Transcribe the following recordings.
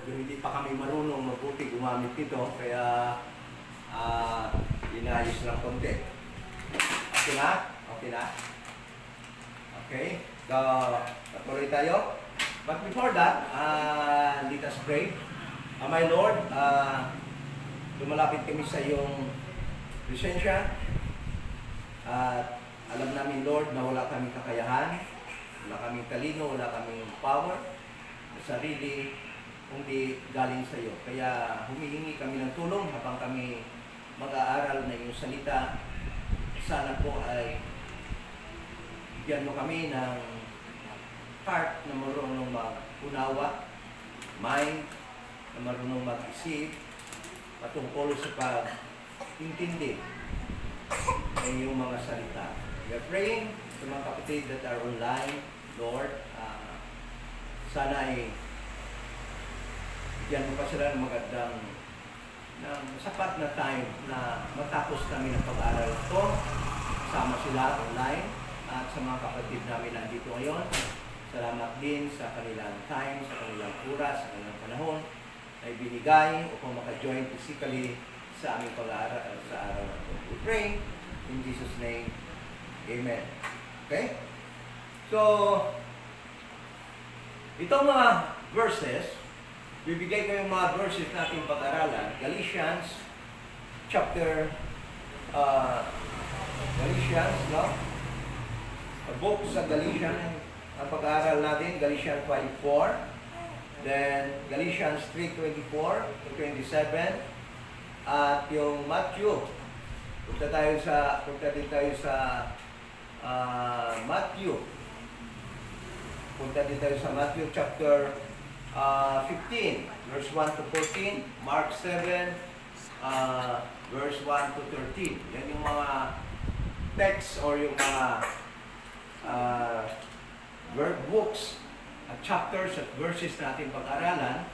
hindi pa kami marunong mabuti gumamit nito, kaya inayos lang konti. Okay na? Okay na? Okay? So, patuloy tayo. But before that, let us pray. My Lord, lumalapit kami sa iyong presensya. At alam namin, Lord, na wala kaming kakayahan, wala kaming talino, wala kaming power sa sarili, kundi galing sa iyo. Kaya humihingi kami ng tulong habang kami mag-aaral na iyong salita. Sana po ay bigyan mo kami ng heart na marunong mag-unawa, mind na marunong mag-isip patungkol sa pag-intindi ng iyong mga salita. We are praying sa mga kapatid that are online, Lord, sana ay bigyan mo pa sila ng magandang ng sapat na time na matapos namin ang pag-aaral ito. Sama sila online at sa mga kapatid namin nandito ngayon. Salamat din sa kanilang time, sa kanilang oras, sa kanilang panahon na ibinigay upang maka-join physically sa aming pag-aaral sa araw na ito. We pray in Jesus' name. Amen. Okay? So, itong mga verses, bibigay ko yung mga verses natin pag-aralan. Galatians, chapter, Galatians, no? A book sa Galatians, ang pag-aaral natin, Galatians 5:4, then Galatians 3:24 to 27, at yung Matthew. Punta din tayo sa Matthew. Punta din tayo sa Matthew chapter 15, verse 1 to 14, Mark 7, verse 1 to 13. Yan yung mga texts or yung mga books at chapters at verses natin pag-aralan.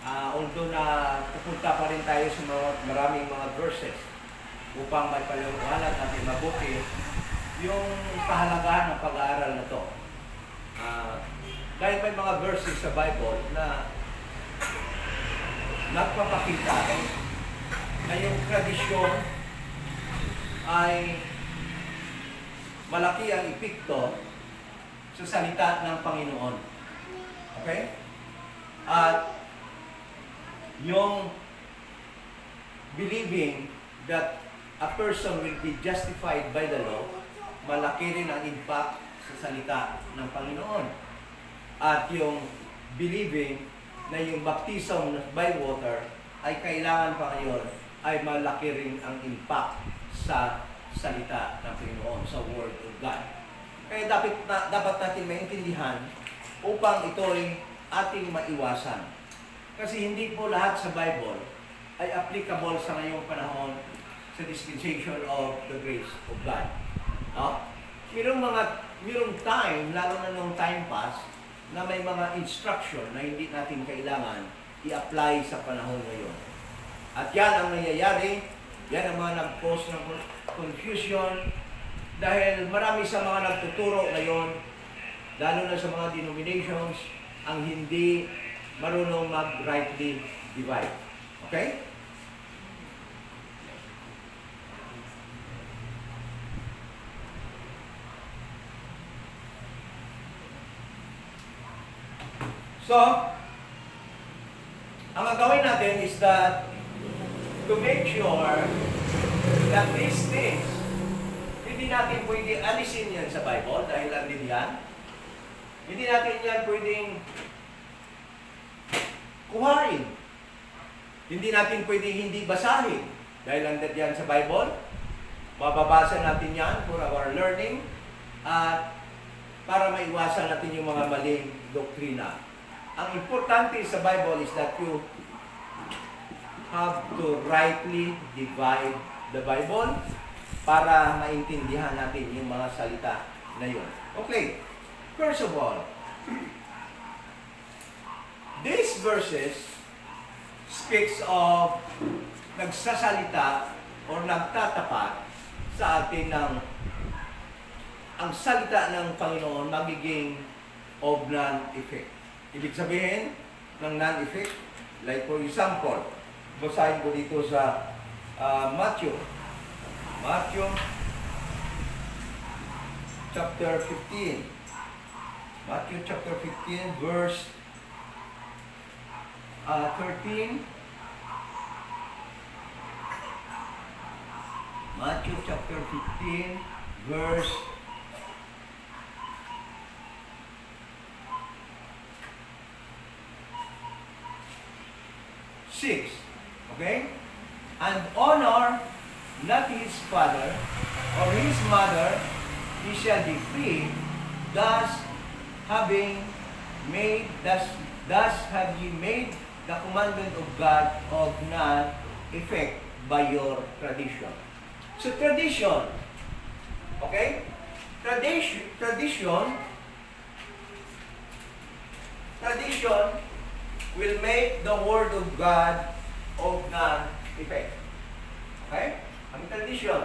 Although na pupunta pa rin tayo sa maraming mga verses upang may paliwanag natin mabuti yung kahalagahan ng pag-aaral na to. Dahil may mga verses sa Bible na nagpapakita na yung tradisyon ay malaki ang epekto sa salita ng Panginoon. Okay? At yung believing that a person will be justified by the law, malaki rin ang impact sa salita ng Panginoon. At yung believing na yung baptism by water ay kailangan pa ngayon ay malaki rin ang impact sa salita ng Panginoon, sa Word of God. Kaya dapat natin maintindihan upang ito ay ating maiwasan. Kasi hindi po lahat sa Bible ay applicable sa ngayong panahon sa dispensation of the grace of God. No? Mayroong time, lalo na nung time pass, na may mga instruction na hindi natin kailangan i-apply sa panahon ngayon. At yan ang nangyayari, yan ang mga nag-cause ng confusion, dahil marami sa mga nagtuturo ngayon, lalo na sa mga denominations, ang hindi marunong mag-rightly divide. Okay? So, ang gagawin natin is that to make sure that these things, hindi natin pwede alisin yan sa Bible dahil andin yan. Hindi natin yan pwedeng kuhain. Hindi natin pwedeng hindi basahin dahil andin yan sa Bible. Mababasa natin yan for our learning at para maiwasan natin yung mga maling doktrina. Ang importante sa Bible is that you have to rightly divide the Bible para maintindihan natin yung mga salita na yun. Okay, first of all, these verses speaks of nagsasalita or nagtatapat sa atin ng ang salita ng Panginoon magiging of none effect. Ibig sabihin, ng non-effect. Like for example, basahin ko dito sa Matthew chapter 15. Matthew chapter 15 verse 13. Matthew chapter 15 verse 6. Okay? And honor not his father or his mother, he shall be free, thus have ye made the commandment of God of none effect by your tradition. So tradition, okay? Tradition will make the word of God of none effect. Okay? Ang tradition.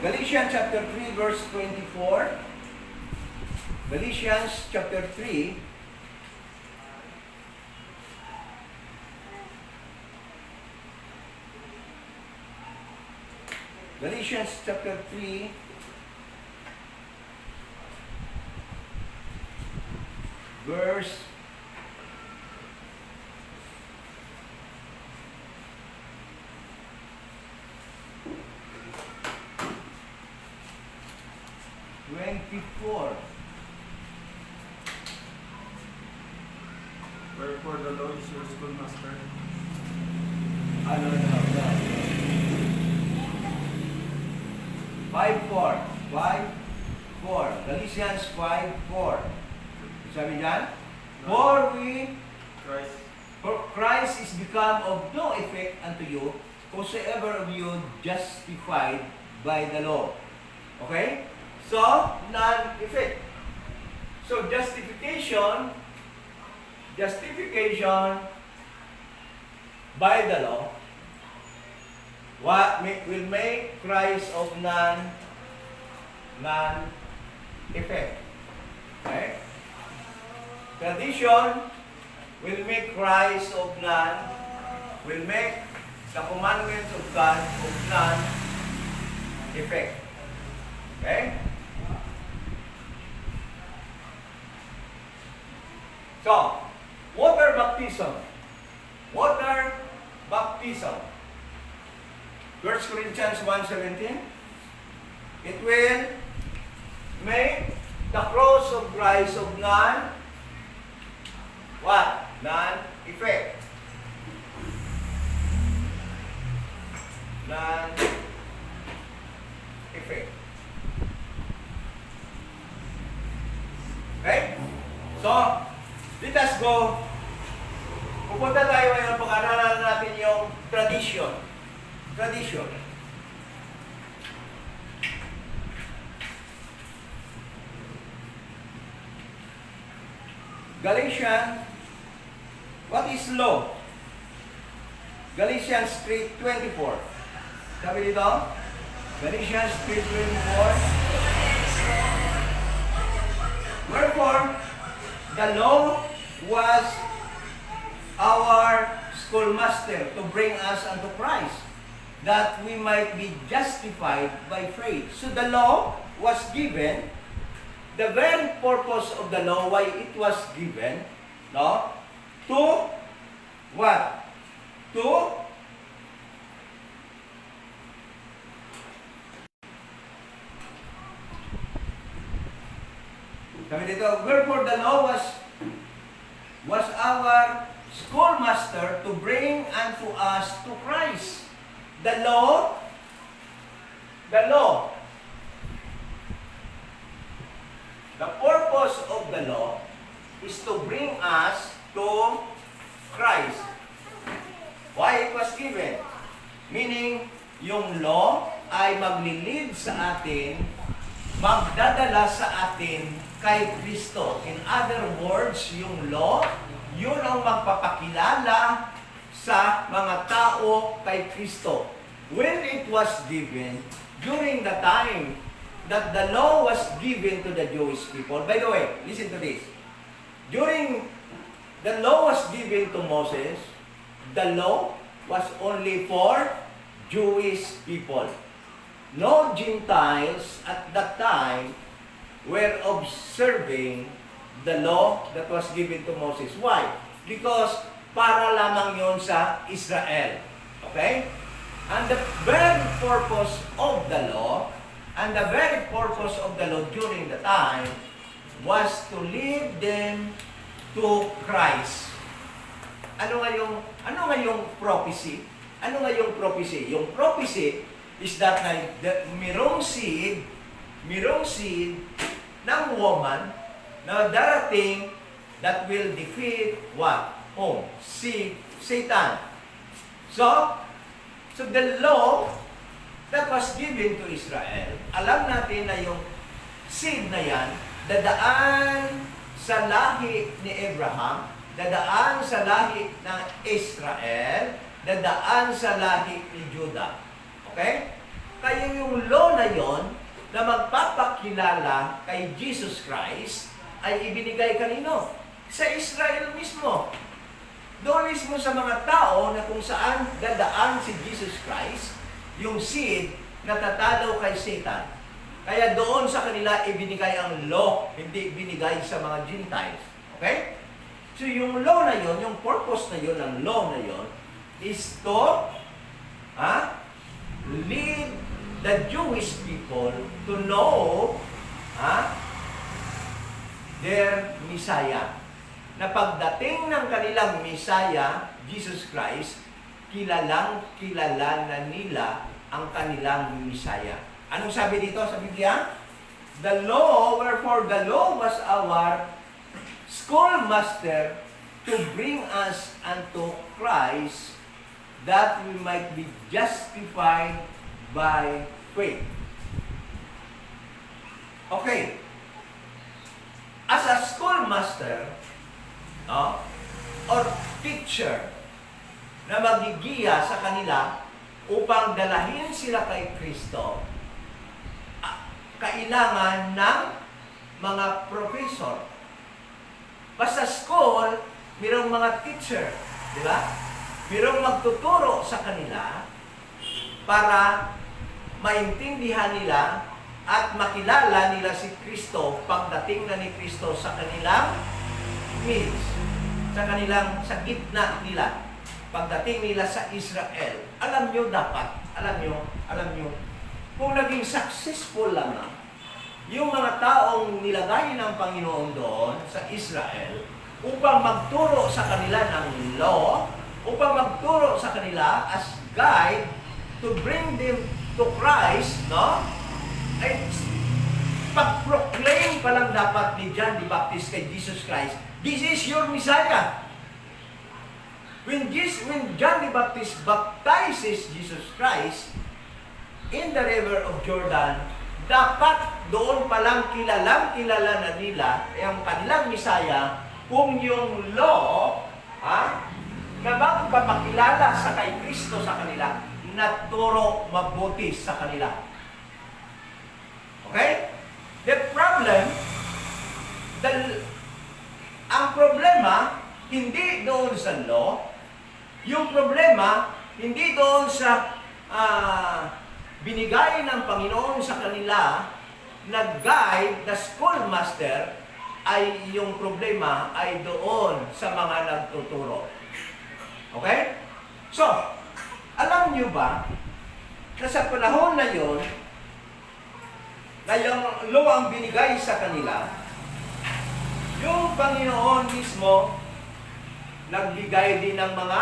Galatians chapter 3 verse 24. Galatians chapter 3 Galatians chapter 3 verse 24. Wherefore the Lord is your schoolmaster. Ano na? 5:4. 5:4. Galatians 5:4. Sabi diyan, for Christ is become of no effect unto you, whosoever of you justified by the law. Okay? So, non-effect. So, justification by the law, will make Christ of non-effect. Okay? Tradition will make Christ of will make the commandments of God of non-effect. Okay? So, water baptism. 1 Corinthians 1:17. It will make the cross of Christ of non-effect. Non-effect. Okay? So, let us go. Pupunta tayo ngayon, pag-aralan natin yung tradition. Galatians, what is law? Galatians 3:24. Sabi dito, Galatians 3:24. Wherefore, the law was our schoolmaster to bring us unto Christ, that we might be justified by faith. So the law was given. The very purpose of the law, why it was given, no? To what? Sabi dito, wherefore the law was our schoolmaster to bring unto us to Christ. The law, the purpose of the law is to bring us to Christ. Why it was given? Meaning, yung law ay maglilid sa atin, magdadala sa atin kay Kristo. In other words, yung law, yun ang magpapakilala sa mga tao kay Kristo. When it was given, during the time that the law was given to the Jewish people. By the way, listen to this. During the law was given to Moses, the law was only for Jewish people. No Gentiles at that time were observing the law that was given to Moses. Why? Because para lamang yon sa Israel. Okay? And the very purpose of the law, and the very purpose of the law during the time was to lead them to Christ. Ano nga yung prophecy? Ano nga yung prophecy? Yung prophecy is that mirong seed ng woman na darating that will defeat what? Si Satan. So the law that was given to Israel, alam natin na yung seed na yan, dadaan sa lahi ni Abraham, dadaan sa lahi ng Israel, dadaan sa lahi ni Judah. Okay? Kaya yung law na yon na magpapakilala kay Jesus Christ ay ibinigay kanino? Sa Israel mismo. Doon mismo sa mga tao na kung saan dadaan si Jesus Christ, yung seed na tatalo kay Satan. Kaya doon sa kanila ibinigay ang law, hindi ibinigay sa mga Gentiles. Okay? So yung law na yon, yung purpose na yon ng law na yon is to lead the Jewish people to know their Messiah. Na pagdating ng kanilang Messiah, Jesus Christ, kilalang-kilala na nila ang kanilang Messiah. Anong sabi dito sa Biblia? The law, wherefore the law was our schoolmaster to bring us unto Christ, that we might be justified by faith. Okay. As a schoolmaster, or teacher, na magigiya sa kanila upang dalahin sila kay Kristo, kailangan ng mga professor. Basta school, mayroong mga teacher, di ba? Mayroong magtuturo sa kanila para maintindihan nila at makilala nila si Kristo pagdating na ni Kristo sa kanilang midst, sa gitna nila, pagdating nila sa Israel. Alam nyo, kung naging successful lamang yung mga taong nilagay ng Panginoon doon sa Israel upang magturo sa kanila ng law, upang magturo sa kanila as guide to bring them to Christ, no? Ay pag-proclaim pa lang dapat ni John the Baptist kay Jesus Christ, this is your Messiah. When John the Baptist baptizes Jesus Christ in the river of Jordan, dapat doon palang kilala na nila ang kanilang Messiah kung yung law na magpapakilala sa kay Kristo sa kanila, naturo mabuti sa kanila. Okay? Ang problema, hindi doon sa law. Yung problema, hindi doon sa binigay ng Panginoon sa kanila na guide, na schoolmaster, ay yung problema ay doon sa mga nagtuturo. Okay? So, alam nyo ba na sa panahon na yon, na yung law ang binigay sa kanila, yung Panginoon mismo nagbigay din ng mga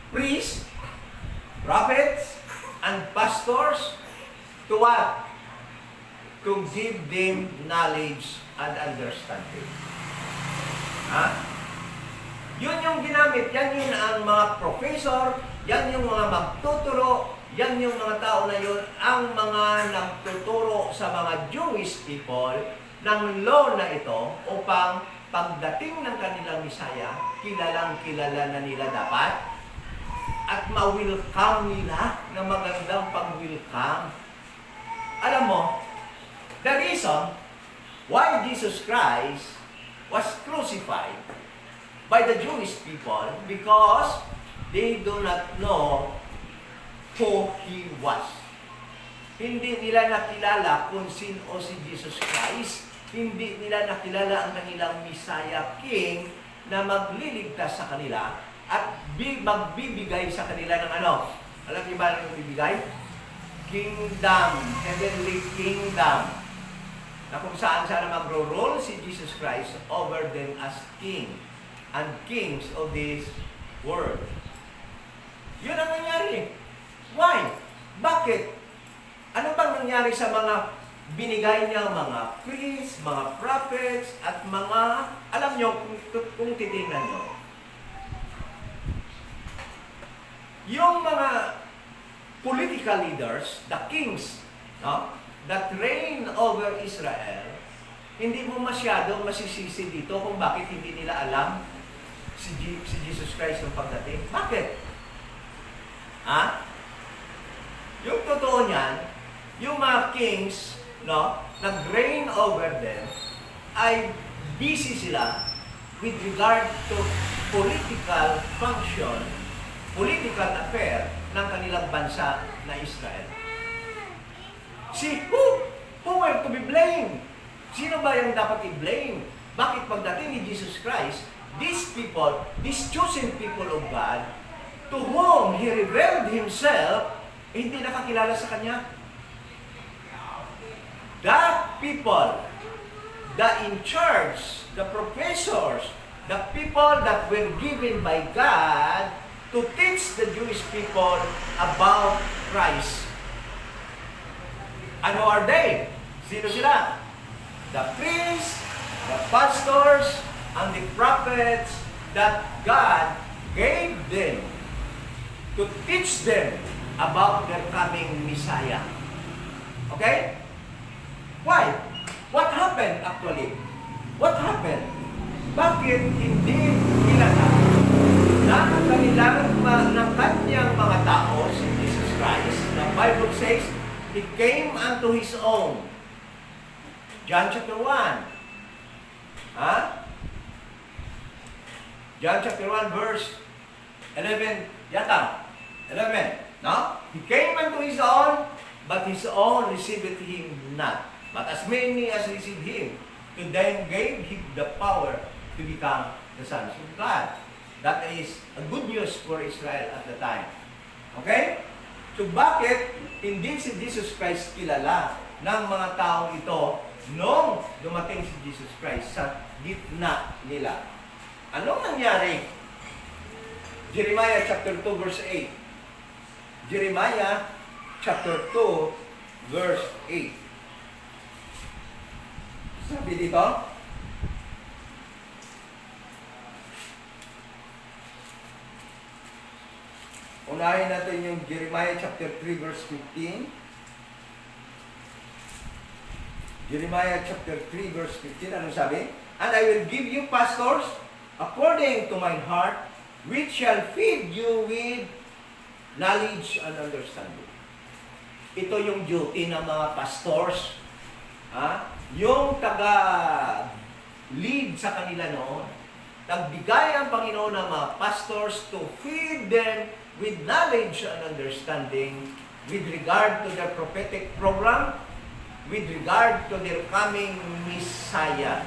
priests, prophets, and pastors to what? To give them knowledge and understanding. Yun yung ginamit. Yan yun ang mga professor, yan yung mga magtuturo, yan yung mga tao na yun, ang mga nagtuturo sa mga Jewish people ng law na ito upang pagdating ng kanilang Misaya, kilalang kilala na nila dapat at ma-welcome nila na magandang pag-welcome. Alam mo, the reason why Jesus Christ was crucified by the Jewish people because they do not know who He was. Hindi nila nakilala kung sino si Jesus Christ. Hindi nila nakilala ang kanilang Messiah King na magliligtas sa kanila at magbibigay sa kanila ng ano? Alam niyo ba ang bibigay? Kingdom, heavenly kingdom. Na kung saan sana magro-rule si Jesus Christ over them as king and kings of this world. Yun ang nangyari. Why? Bakit? Ano bang nangyari sa mga binigay niya mga priests, mga prophets, at mga, alam nyo, kung titingnan nyo, yung mga political leaders, the kings, no, that reign over Israel, hindi mo masyado masisisi dito kung bakit hindi nila alam si Jesus Christ ng pagdating. Bakit? Ha? Yung totoo niyan, yung mga kings, no, nag-reign over them, ay busy sila with regard to political function, political affair ng kanilang bansa na Israel. Who were to be blamed? Sino ba yung dapat i-blame? Bakit pagdating ni Jesus Christ, these people, these chosen people of God, to whom He revealed Himself, hindi nakakilala sa Kanya? The people, the in charge, the professors, the people that were given by God to teach the Jewish people about Christ. Ano are they? Sino sila? The priests, the pastors, and the prophets that God gave them to teach them about their coming Messiah. Okay? Why? What happened actually? What happened? Bakit hindi kilala ng kanyang mga tao, si Jesus Christ? The Bible says, He came unto His own. John chapter 1. Ha? John chapter 1 verse 11. Yata. 11. No? He came unto His own, but His own received Him not. But as many as received Him, to them gave Him the power to become the sons of God. That is a good news for Israel at the time. Okay? So bakit hindi si Jesus Christ kilala ng mga taong ito nung dumating si Jesus Christ sa gitna nila? Anong nangyari? Jeremiah chapter 2 verse 8. Jeremiah chapter 2 verse 8. Sabi dito, unahin natin yung Jeremiah chapter 3 verse 15. Jeremiah chapter 3 verse 15, ano sabi? And I will give you pastors according to my heart, which shall feed you with knowledge and understanding. Ito yung duty ng mga pastors, ha? Yung taga-lead sa kanila noon, nagbigay ang Panginoon ng mga pastors to feed them with knowledge and understanding with regard to their prophetic program, with regard to their coming Messiah,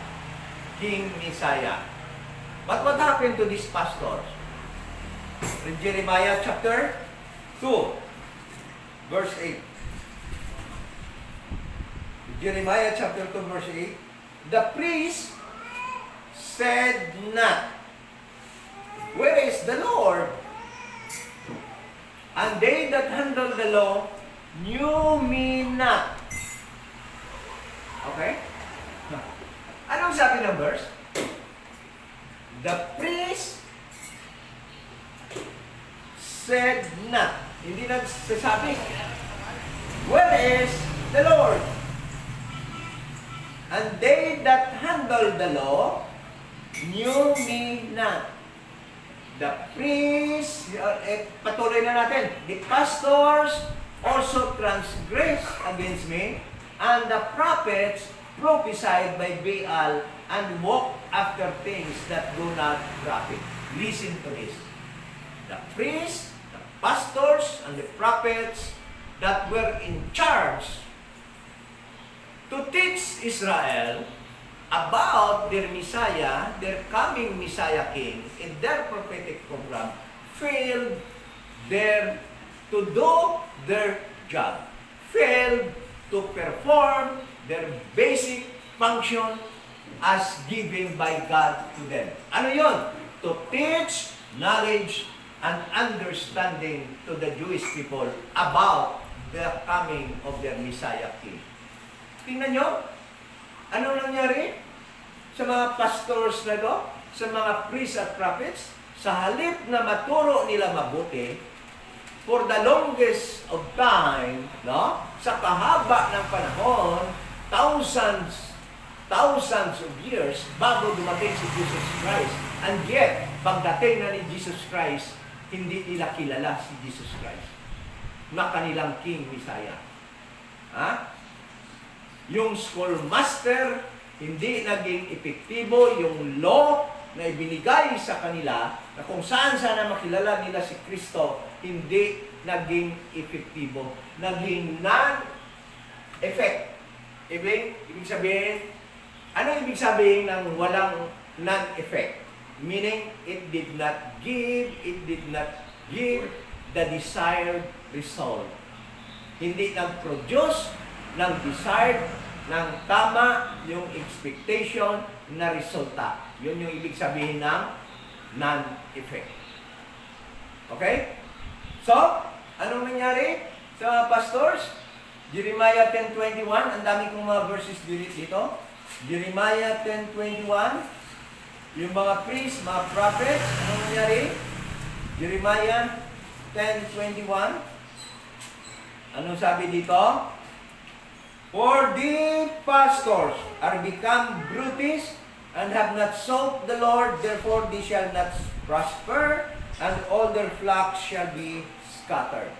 King Messiah. But what happened to these pastors? In Jeremiah chapter 2, verse 8. Jeremiah chapter 2 verse 8, the priest said not, where is the Lord? And they that handle the law knew me not. Okay? Anong sabi ng verse? The priest said not. Hindi nagsasabi, where is the Lord? And they that handle the law knew me not. The priests, patuloy na natin, the pastors also transgressed against me, and the prophets prophesied by Baal and walked after things that do not profit. Listen to this. The priests, the pastors, and the prophets that were in charge to teach Israel about their Messiah, their coming Messiah King, in their prophetic program, failed to do their job, failed to perform their basic function as given by God to them. Ano yun? To teach knowledge and understanding to the Jewish people about the coming of their Messiah King. Tingnan nyo, ano nangyari sa mga pastors na ito, sa mga priests at prophets? Sa halip na maturo nila mabuti, for the longest of time, no? Sa kahaba ng panahon, thousands of years bago dumating si Jesus Christ. And yet, pagdating na ni Jesus Christ, hindi nila kilala si Jesus Christ na kanilang King Messiah. Ha? Yung schoolmaster, hindi naging epektibo. Yung law na ibinigay sa kanila, na kung saan sana makilala nila si Kristo, hindi naging epektibo. Naging non-effect. Ibig sabihin, ano ibig sabihin ng walang non-effect? Meaning, it did not give the desired result. Hindi nag-produce ng desired, ng tama yung expectation na resulta. Yun yung ibig sabihin ng non-effect. Okay? So, anong nangyari sa pastors? Jeremiah 10:21, ang dami kong mga verses dito. Jeremiah 10:21, yung mga priests, mga prophets, anong nangyari? Jeremiah 10:21, anong sabi dito? For the pastors are become brutish and have not sought the Lord, therefore they shall not prosper, and all their flocks shall be scattered.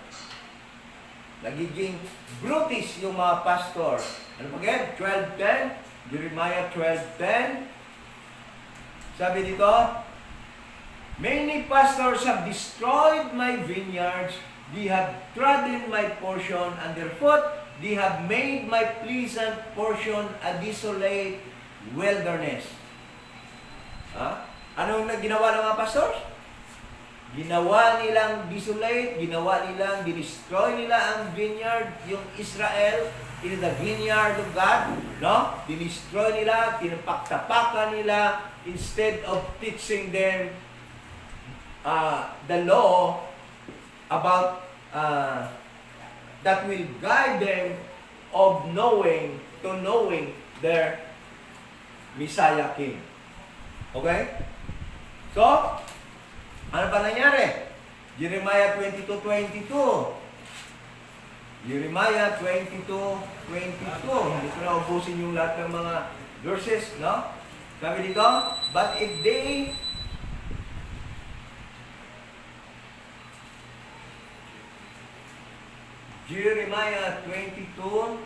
Nagiging brutish yung mga pastor. Ano pa again? 12:10, Jeremiah 12:10. Sabi dito, many pastors have destroyed my vineyards, they have trodden my portion underfoot, they have made my pleasant portion a desolate wilderness. Ha? Ano yung ginawa ng mga pastors? Ginawa nilang desolate, ginawa nilang dinestroy nila ang vineyard, yung Israel, in the vineyard of God, no? Dinestroy nila, tinapaktapakan nila, instead of teaching them the law about that will guide them of knowing their Messiah King. Okay? So, ano pa nangyari? Jeremiah 22:22. Jeremiah 22:22. Hindi ko na ubusin yung lahat ng mga verses, no? Sabi dito, but if they Jeremiah 22,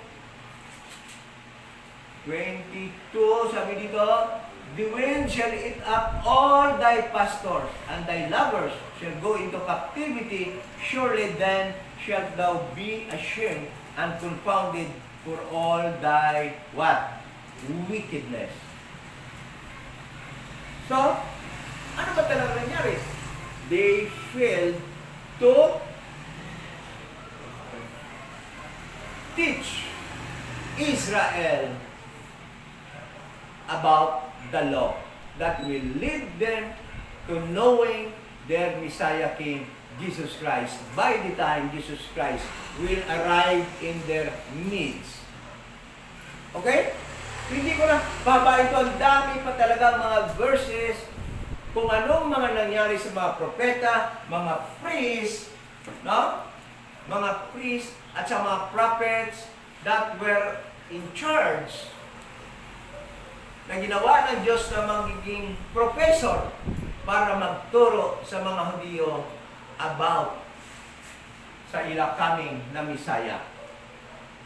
sabi dito, the wind shall eat up all thy pastors, and thy lovers shall go into captivity. Surely then shalt thou be ashamed and confounded for all thy what? Wickedness. So, ano ba talaga nangyari? They failed to teach Israel about the law that will lead them to knowing their Messiah King, Jesus Christ, by the time Jesus Christ will arrive in their midst. Okay? Hindi ko na babain ito. Ang dami pa talaga mga verses kung anong mga nangyari sa mga propeta, mga priests, no? Mga priests at sa mga prophets that were in charge na ginawa ng Diyos na magiging professor para magturo sa mga Hudyo about sa ila coming na Messiah.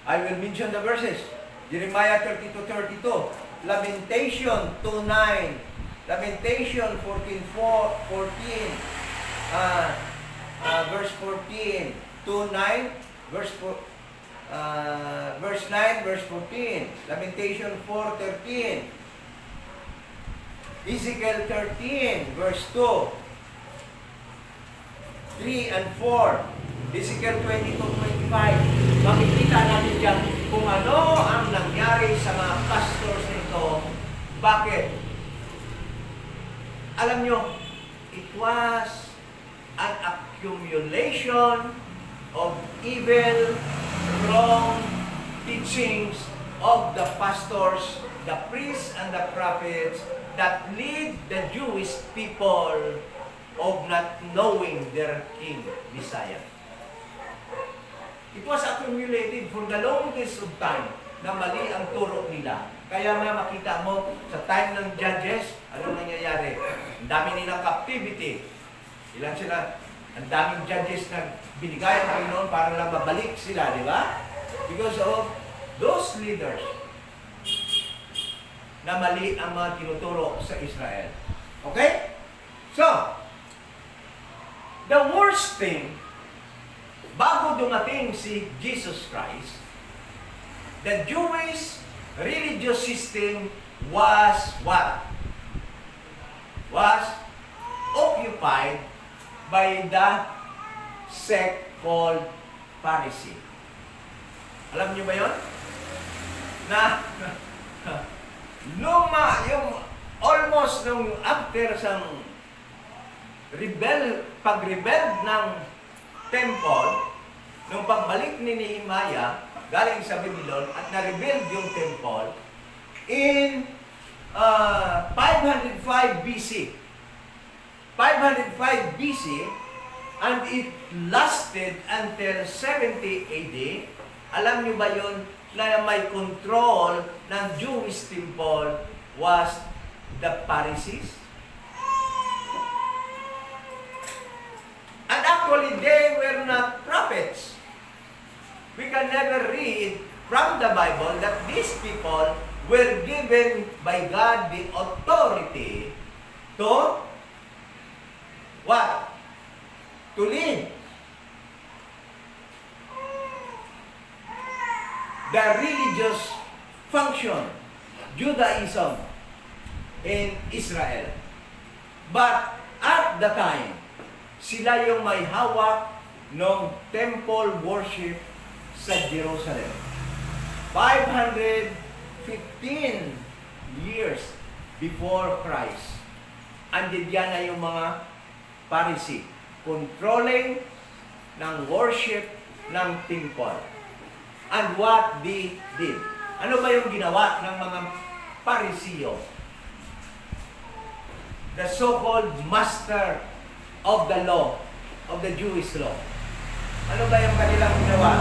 I will mention the verses. Jeremiah 32:32, Lamentation 2:9, Lamentation 14:14, verse 14, 2:9, verse 9, verse 14, Lamentation 4:13, Ezekiel 13, verse 2, 3 and 4, Ezekiel 22:25. Makikita natin dyan kung ano ang nangyari sa mga pastors nito. Bakit? Alam nyo, it was an accumulation of evil, wrong teachings of the pastors, the priests, and the prophets that lead the Jewish people of not knowing their King, Messiah. It was accumulated for the longest of time na mali ang turo nila. Kaya nga makita mo, sa time ng Judges, ano nangyayari? Ang dami nilang captivity. Ilan sila? Ang daming judges na binigay ng Panginoon para lang mabalik sila, di ba? Because of those leaders na mali ang mga tinuturo sa Israel. Okay? So, the worst thing, bago dumating si Jesus Christ, the Jewish religious system was what? Was occupied by the sect called Pharisee. Alam niyo ba yun? Na almost nung after sang pag-rebel ng temple, nung pagbalik ni Nehemiah galing sa Babylon at na-rebuild yung temple in 505 BC. 505 BC, and it lasted until 70 AD. Alam niyo ba yun na may control ng Jewish temple was the Pharisees? And actually, they were not prophets. We can never read from the Bible that these people were given by God the authority to what? To lead the religious function, Judaism, in Israel. But at the time, sila yung may hawak ng temple worship sa Jerusalem. 515 years before Christ. Andyan na yung mga Pharisee, controlling ng worship ng temple. And what they did. Ano ba yung ginawa ng mga Phariseo? The so-called master of the law, of the Jewish law. Ano ba yung kanilang ginawa?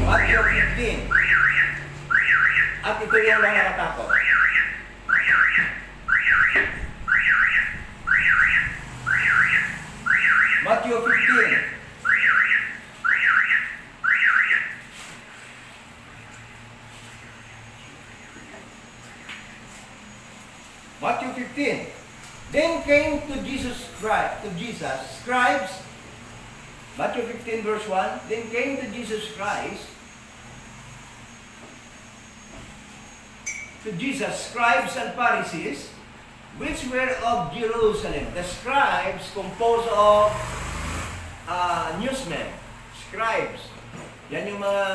Matthew 15. At ito yung nakakatakot. Matthew 15. Matthew 15. Then came to Jesus, scribes, Matthew 15 verse 1, then came to Jesus Christ, scribes and Pharisees, which were of Jerusalem. The scribes composed of newsmen, scribes. Yan yung mga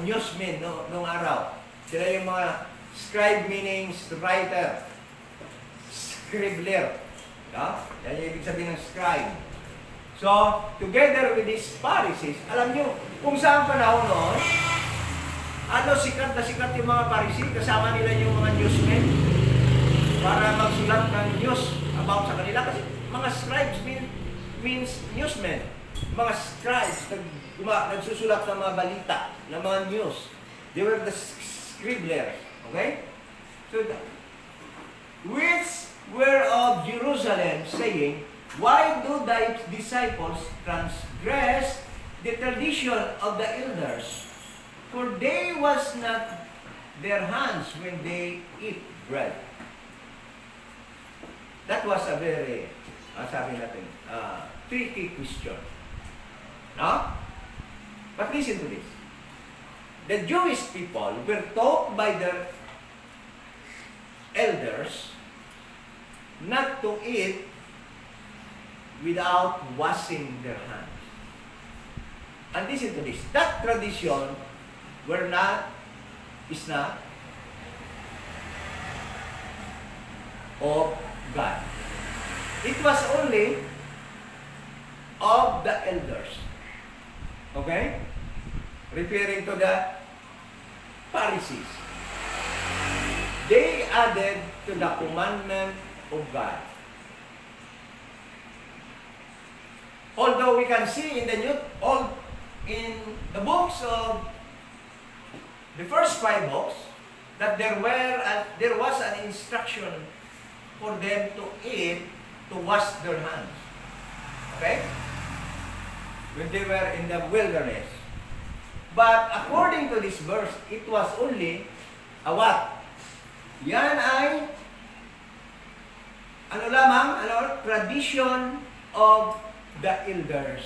newsmen noong araw. Sila yung mga scribe meaning writer, scribbler. Yan yung ibig sabihin ng scribe. So, together with these Pharisees, alam nyo, kung saan panahon noon, sikat na sikat yung mga Pharisee, kasama nila yung mga newsmen para magsulat ng news about sa kanila. Kasi mga scribes means newsmen. Mga scribes, nagsusulat ng mga balita, ng mga news. They were the scribblers. Okay? So, which were of Jerusalem, saying, Why do thy disciples transgress the tradition of the elders? For they was not their hands when they eat bread. That was a very, sabi natin, tricky question. No? But listen to this. The Jewish people were taught by their elders not to eat without washing their hands. And listen to this. That tradition is not of God. It was only of the elders. Okay? Referring to the Pharisees. They added to the commandment of God. Although we can see in the books of the first 5 books that there was an instruction for them to eat, to wash their hands. Okay? When they were in the wilderness. But according to this verse, it was only a what? Yan ay tradition of the elders.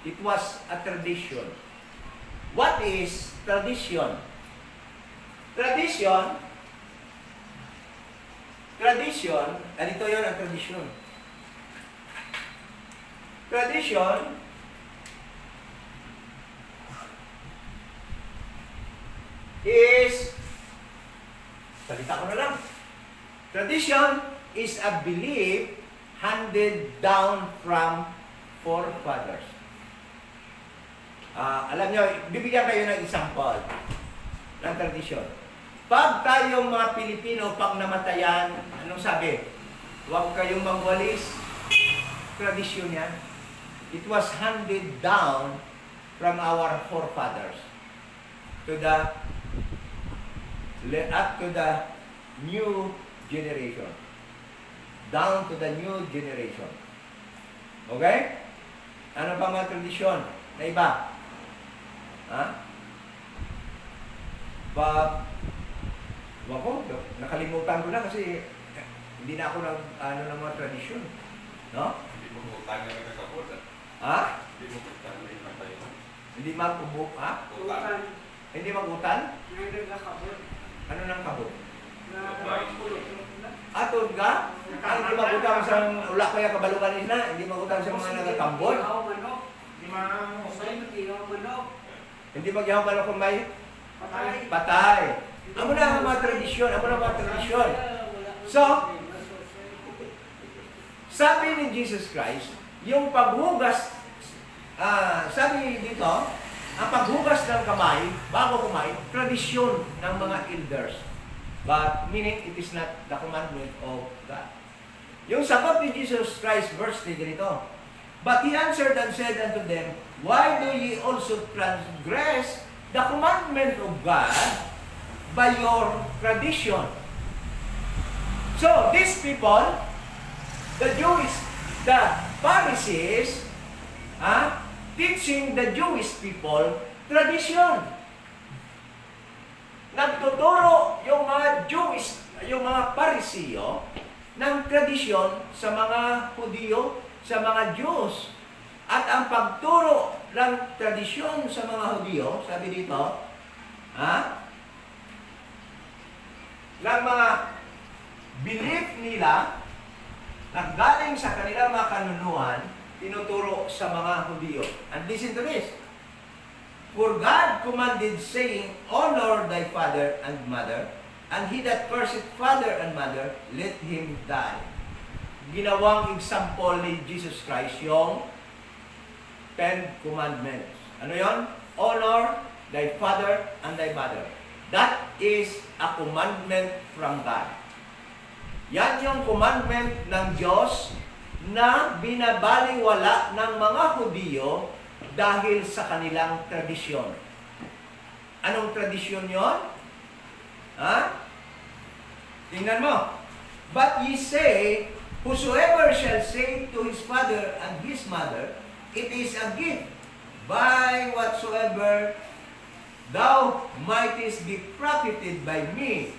It was a tradition. What is tradition? Tradition, ganito yun ang tradition. Tradition is, salita ko na lang. Tradition is a belief handed down from forefathers. Alam nyo, bibigyan kayo ng example ng tradition. Pag tayong mga Pilipino, pag namatayan, anong sabi? Huwag kayong magwalis. Tradition yan. It was handed down from our forefathers to the new generation. Down to the new generation. Okay? Ano pa mga tradisyon na iba? Nakalimutan ko na kasi hindi na ako ng mga tradisyon. No? Hindi mo utang na nagkakabot. Ha? Hindi mo utang na nagkakabot. Hindi mag-ubok, ha? Utang. Hindi mag-utan? Ano nang kabot? Atod ka? Hindi mag-utang sa ula kaya kabalukan na? Hindi mag-utang sa mga nagkakambot? Hindi mag-ihang manok kung may patay. Amo na ang mga tradisyon. So, sabi ni Jesus Christ, yung paghugas, sabi dito, ang paghugas ng kamay, bago kumain, tradisyon ng mga elders. But, meaning, it is not the commandment of God. Yung sagot ni Jesus Christ, verse 3, ganito, But he answered and said unto them, Why do ye also transgress the commandment of God by your tradition? So, these people, the Pharisees, teaching the Jewish people tradition. Nagtuturo yung mga Pariseo ng tradisyon sa mga Hudyo, sa mga Diyos. At ang pagturo ng tradisyon sa mga Hudyo, sabi dito, ng mga belief nila na galing sa kanilang mga kanunuan, tinuturo sa mga Hudyo. And listen to this. For God commanded, saying, Honor thy father and mother, and he that curseth father and mother, let him die. Ginawang example ni Jesus Christ yung 10 Commandments. Ano yon? Honor thy father and thy mother. That is a commandment from God. Yan yung commandment ng Diyos na binabaliwala ng mga Hudyo dahil sa kanilang tradisyon. Anong tradisyon yon? Tingnan mo. But ye say, whosoever shall say to his father and his mother, it is a gift, by whatsoever thou mightest be profited by me,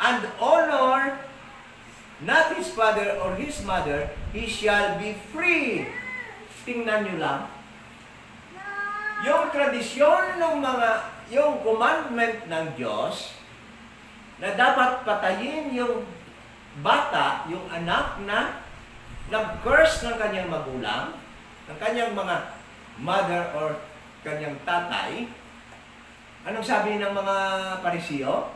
and honor not his father or his mother, he shall be free. Tingnan nyo lang. Yung tradisyon ng yung commandment ng Diyos, na dapat patayin yung bata, yung anak na nag-curse ng kanyang magulang, ng kanyang mga mother or kanyang tatay. Anong sabi ng mga Parisiyo?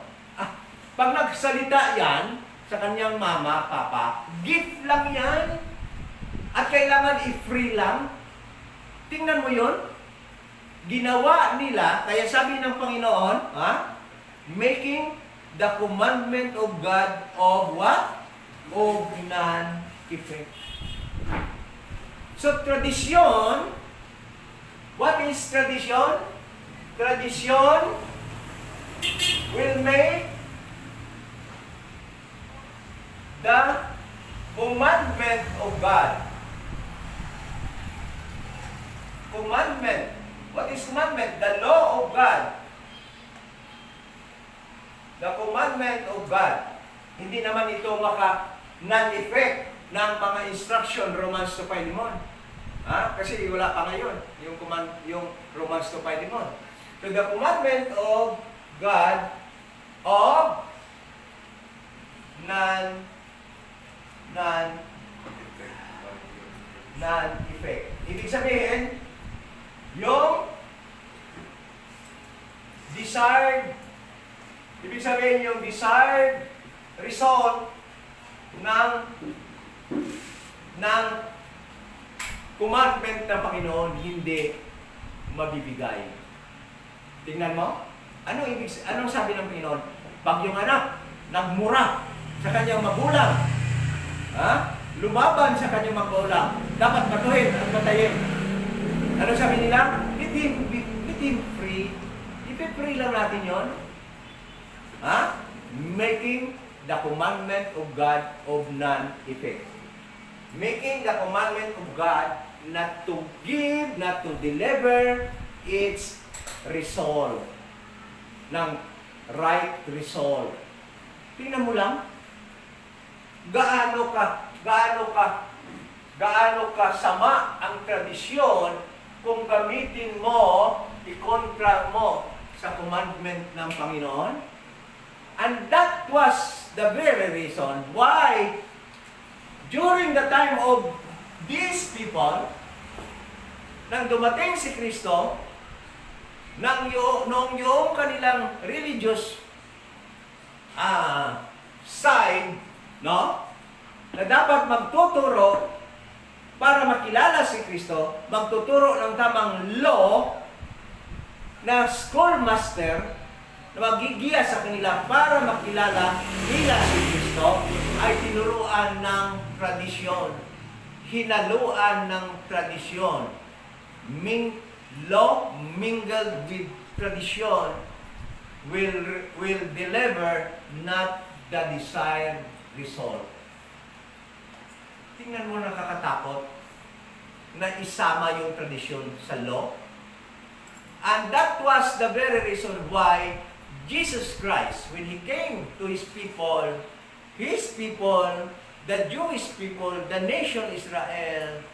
Pag nagsalita yan sa kanyang mama, papa, gift lang yan at kailangan i-free lang. Tingnan mo yun. Ginawa nila, kaya sabi ng Panginoon, making the commandment of God of what? Of non-effect. So, tradisyon, what is tradition? Tradition will make the commandment of God. Commandment. What is commandment? The law of God. The commandment of God. Hindi naman ito non-effect ng mga instruction, Romans 2, Philemon. Kasi wala pa ngayon yung Romans 2, Philemon. So the commandment of God of non-effect. Ibig sabihin, yung desired result ng commandment ng Panginoon hindi mabibigay. Tingnan mo, anong sabi ng Panginoon? Pag yung anak nagmura sa kanyang magulang, lumaban sa kanyang magulang, dapat batuhin at patayin. Ano sabi nila? Let him free. I-free lang natin yon. Making the commandment of God of non-effect. Making the commandment of God not to give, not to deliver its result. Ng right result. Tingnan mo lang. Gaano ka sama ang tradisyon kung gamitin mo, ikontra mo sa commandment ng Panginoon. And that was the very reason why during the time of these people, nang dumating si Kristo, nung yung kanilang religious side, no? Na dapat magtuturo para makilala si Kristo, magtuturo ng tamang law na schoolmaster na magigiya sa kanila para makilala nila si Kristo ay tinuruan ng tradisyon. Hinaluan ng tradisyon. Law mingled with tradition will deliver not the desired result. Tingnan mo, nakakatakot na isama yung tradisyon sa law. And that was the very reason why Jesus Christ, when He came to His people, the Jewish people, the nation Israel,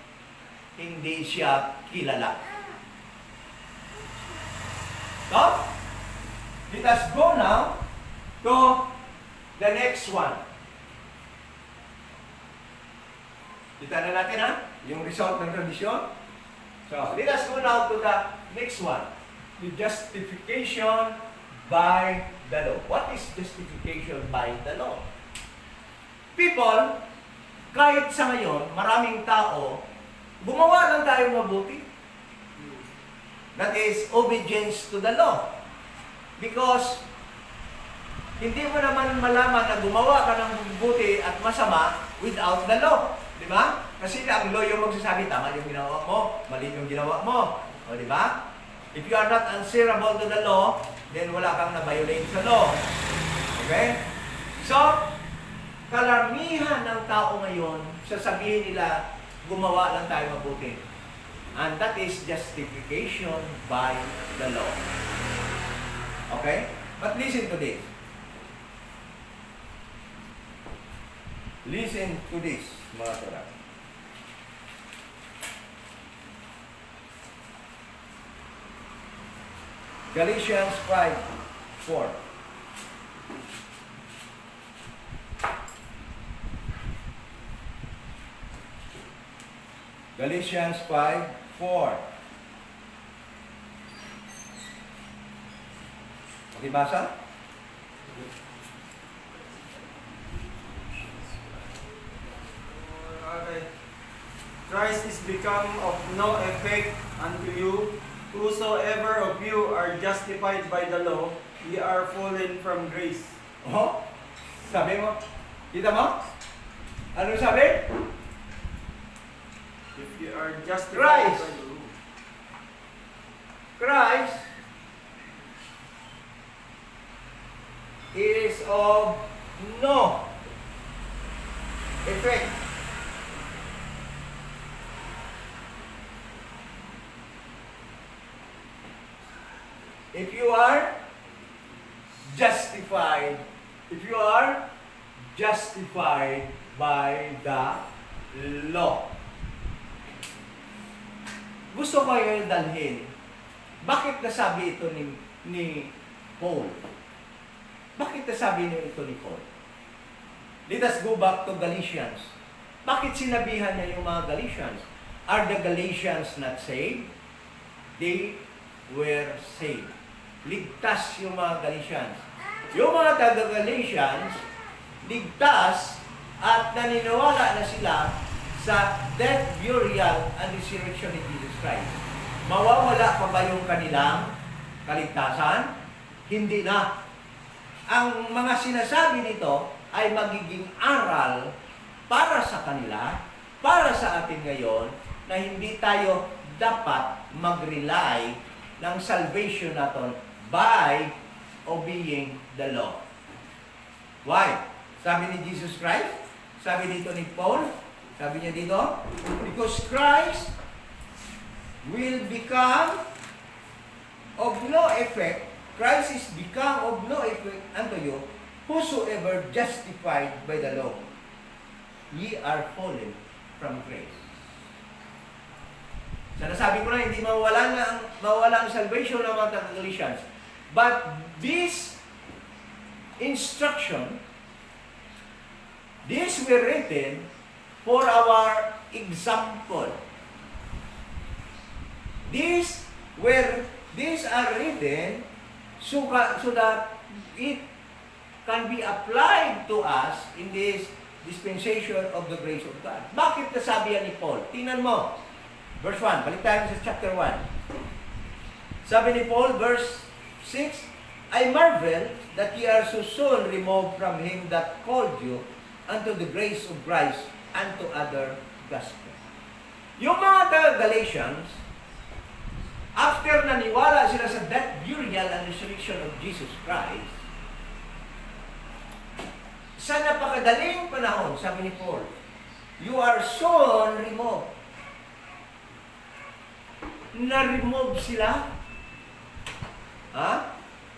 hindi siya kilala. So, let us go now to the next one. Kita na natin yung result ng tradisyon. So, let us go now to the next one. The justification by the law. What is justification by the law? People, kahit sa ngayon, maraming tao, gumawa lang tayo mabuti. That is obedience to the law. Because hindi mo naman malaman na gumawa ka ng mabuti at masama without the law. Di ba? Kasi ang law yung magsasabi, tama yung ginawa mo, mali yung ginawa mo. O, di ba? If you are not answerable to the law, then wala kang na-violate sa law. Okay? So, Karamihan ng tao ngayon, sasabihin nila, gumawa lang tayo mabuti. And that is justification by the law. Okay? But listen to this. Listen to this, mga tara. Galatians 5:4. Galatians 5:4. Pakibasa? Okay. Christ is become of no effect unto you. Whosoever of you are justified by the law, ye are fallen from grace. Oh, sabi mo? Kita mo? Ano sabi? If you are justified Christ. by the law. Christ is of no effect. If you are justified, by the law. Gusto ko yung dalhin. Bakit nasabi ito ni Paul? Bakit nasabi niyo ito ni Paul? Let us go back to Galatians. Bakit sinabihan niya yung mga Galatians? Are the Galatians not saved? They were saved. Ligtas yung mga Galatians. Yung mga taga-Galatians, ligtas at naniniwala na sila sa death, burial, and resurrection ni Jesus Christ. Mawawala pa ba yung kanilang kaligtasan? Hindi na. Ang mga sinasabi nito ay magiging aral para sa kanila, para sa atin ngayon, na hindi tayo dapat mag-rely ng salvation natin by obeying the law. Why? Sabi ni Jesus Christ, sabi dito ni Paul, sabi niya dito, because Christ will become of no effect, Christ is become of no effect unto you, whosoever justified by the law, ye are fallen from grace. So nasabi ko na, hindi mawala ang salvation ng mga taga-Galatians. But this instruction, these were written for our example. These are written so that it can be applied to us in this dispensation of the grace of God. Bakit nasabi yan ni Paul? Tingnan mo. Verse 1. Balik tayo sa chapter 1. Sabi ni Paul, verse 6, I marvel that ye are so soon removed from him that called you unto the grace of Christ unto other gospel. Yung mga taga-Galatians, after naniwala sila sa death, burial, and resurrection of Jesus Christ, sa napakadaling panahon, sabi ni Paul, you are soon removed. Na-remove sila,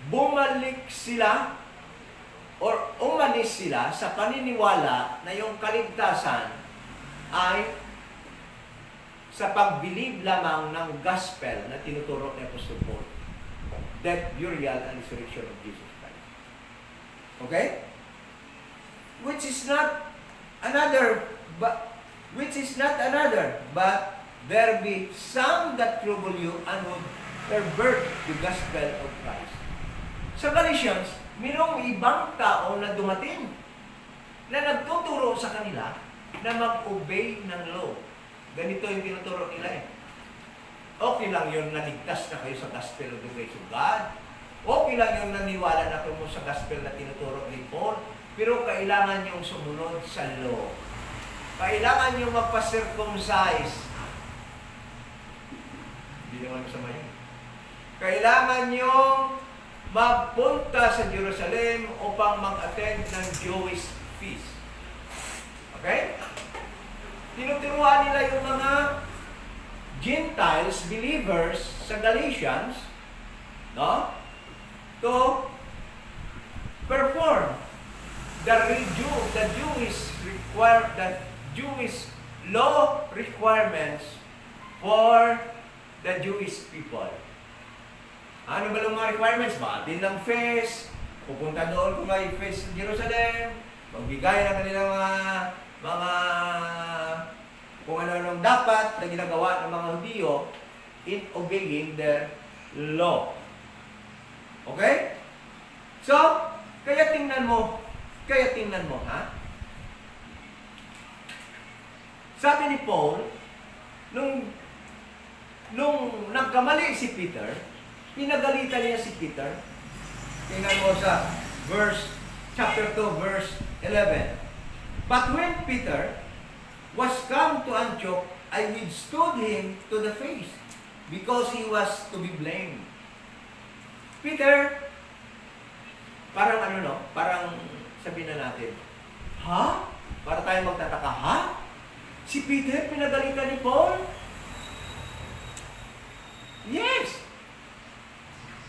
bumalik sila, or umanis sila sa paniniwala na yung kaligtasan ay sa pag-believe lamang ng gospel na tinuturo ni Apostle Paul. Death, burial, and resurrection of Jesus Christ. Okay? Which is not another, but there be some that trouble you and would pervert the gospel of Christ. Sa Galatians, mayroong ibang tao na dumating na nagtuturo sa kanila na mag-obey ng law. Ganito yung tinuturo nila eh. Okay lang yung naligtas na kayo sa gospel of the grace of God. Okay lang yung naniwala na kayo sa gospel na tinuturo ni Paul. Pero kailangan yung sumunod sa law. Kailangan yung magpa-circumcise. Hindi naman masama yun. Kailangan yung magpunta sa Jerusalem upang mag-attend ng Jewish feast. Okay? Tinuturuan nila yung mga Gentiles, believers sa Galatians, no? To perform the Jewish law requirements for the Jewish people. Ano ba yung mga requirements? Maatin ng feast, pupunta doon kung may feast sa Jerusalem, magbigay ng kanilang mga kung ano-anong dapat na ginagawa ng mga Hudyo in obeying their law. Okay? So, kaya tingnan mo, ha? Sabi ni Paul, nung nagkamali si Peter, pinagalitan niya si Peter. Tingnan mo sa chapter 2, verse 11. But when Peter was come to Antioch, I withstood him to the face, because he was to be blamed. Peter, parang sabihin na natin, ha? Para tayo magtataka, ha? Si Peter pinagalitan ni Paul? Yes!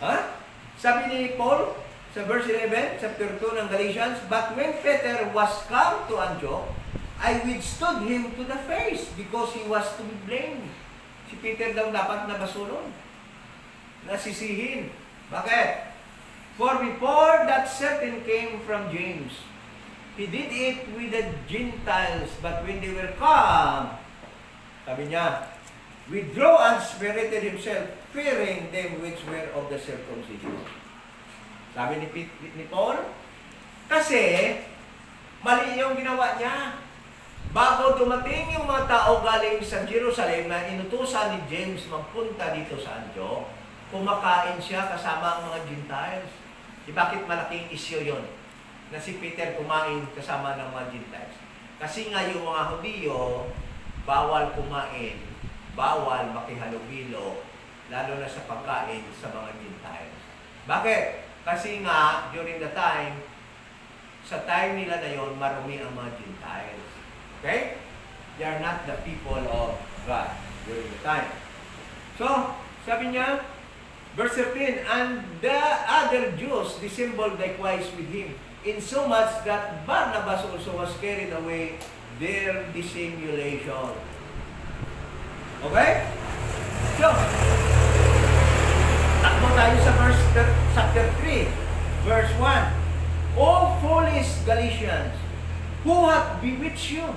Ha? Sabi ni Paul sa verse 11, chapter 2 ng Galatians, but when Peter was come to Antioch, I withstood him to the face because he was to be blamed. Si Peter daw dapat nabasulon. Nasisihin. Bakit? For before that certain came from James, he did it with the Gentiles, but when they were come, sabi niya, withdraw and spirited himself, fearing them which were of the circumcision. Sabi ni Paul, kasi mali yung ginawa niya. Bago dumating yung mga tao galing sa Jerusalem na inutusan ni James magpunta dito sa Antioch, kumakain siya kasama ang mga Gentiles. Bakit malaking isyu yon na si Peter kumain kasama ng mga Gentiles? Kasi nga yung mga Hudyo, bawal kumain, bawal makihalubilo, lalo na sa pagkain sa mga Gentiles. Bakit? Kasi nga, during the time, sa time nila na yon, marumi ang mga Gentiles. Okay? They are not the people of God during the time. So, sabi niya, verse 13, and the other Jews dissembled likewise with him, insomuch that Barnabas also was carried away their dissimulation. Okay? So, takbo tayo sa chapter 3, verse 1. O foolish Galatians, who hath bewitched you?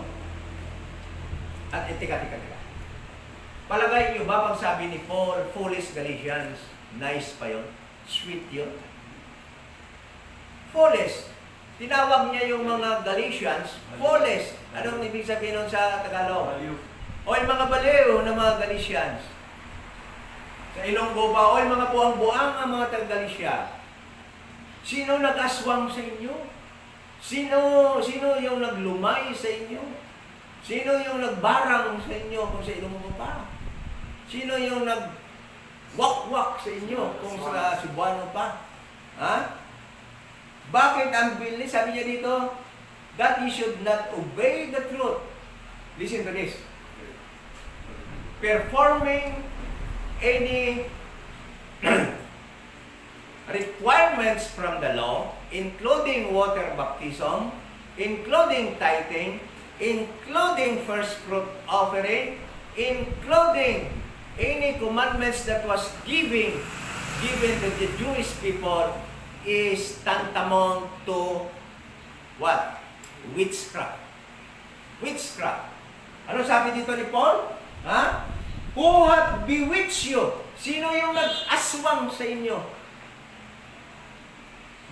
At teka. Palagay niyo ba pag sabi ni Paul, foolish Galatians, nice pa yun? Sweet yun? Foolish. Tinawag niya yung mga Galatians, foolish. Anong ibig sabihin nun sa Tagalog? O yung mga baliw na mga Galatians. Sa Ilonggo ba, o yung mga buang-buang ang mga taga-Galicia. Sino nag-aswang sa inyo? Sino yung naglumay sa inyo? Sino yung nagbarang sa inyo kung sa Ilonggo pa? Sino yung nag-wak-wak sa inyo kung sa Cebuano pa? Ha? Bakit ang bilis? Sabi niya dito, that you should not obey the truth. Listen to this. Performing any requirements from the law, including water baptism, including tithing, including first fruit offering, including any commandments that was given to the Jewish people, is tantamount to what? Witchcraft. Witchcraft. Ano sabi dito ni Paul? Ha? Who hath bewitched you? Sino yung nag-aswang sa inyo?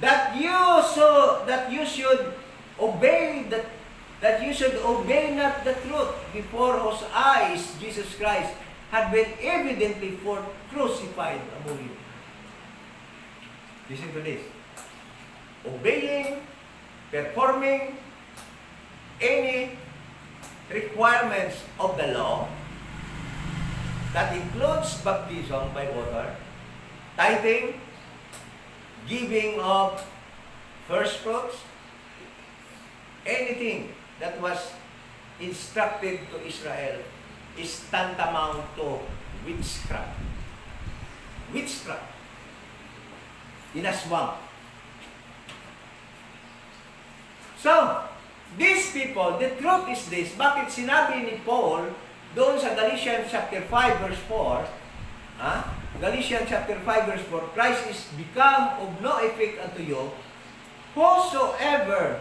That you should obey not the truth, before whose eyes Jesus Christ had been evidently crucified among you. Listen to this. Obeying, performing any requirements of the law, that includes baptism by water, tithing, giving of first fruits, anything that was instructed to Israel is tantamount to witchcraft. Witchcraft. Inaswang. So, these people, the truth is this, bakit sinabi ni Paul doon sa Galatians chapter 5 verse 4, Galatians chapter 5 verse 4, Christ is become of no effect unto you, whosoever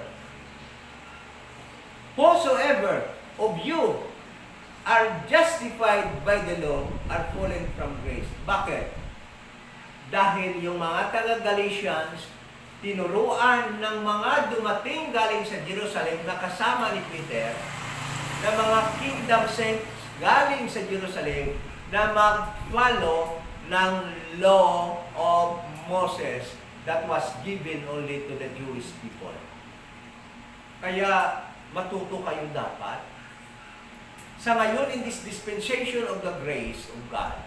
of you are justified by the law are fallen from grace. Bakit? Dahil yung mga taga-Galatians, tinuruan ng mga dumating galing sa Jerusalem na kasama ni Peter, na mga kingdom saints galing sa Jerusalem na mag-follow ng law of Moses that was given only to the Jewish people. Kaya matuto kayo dapat. Sa ngayon, in this dispensation of the grace of God,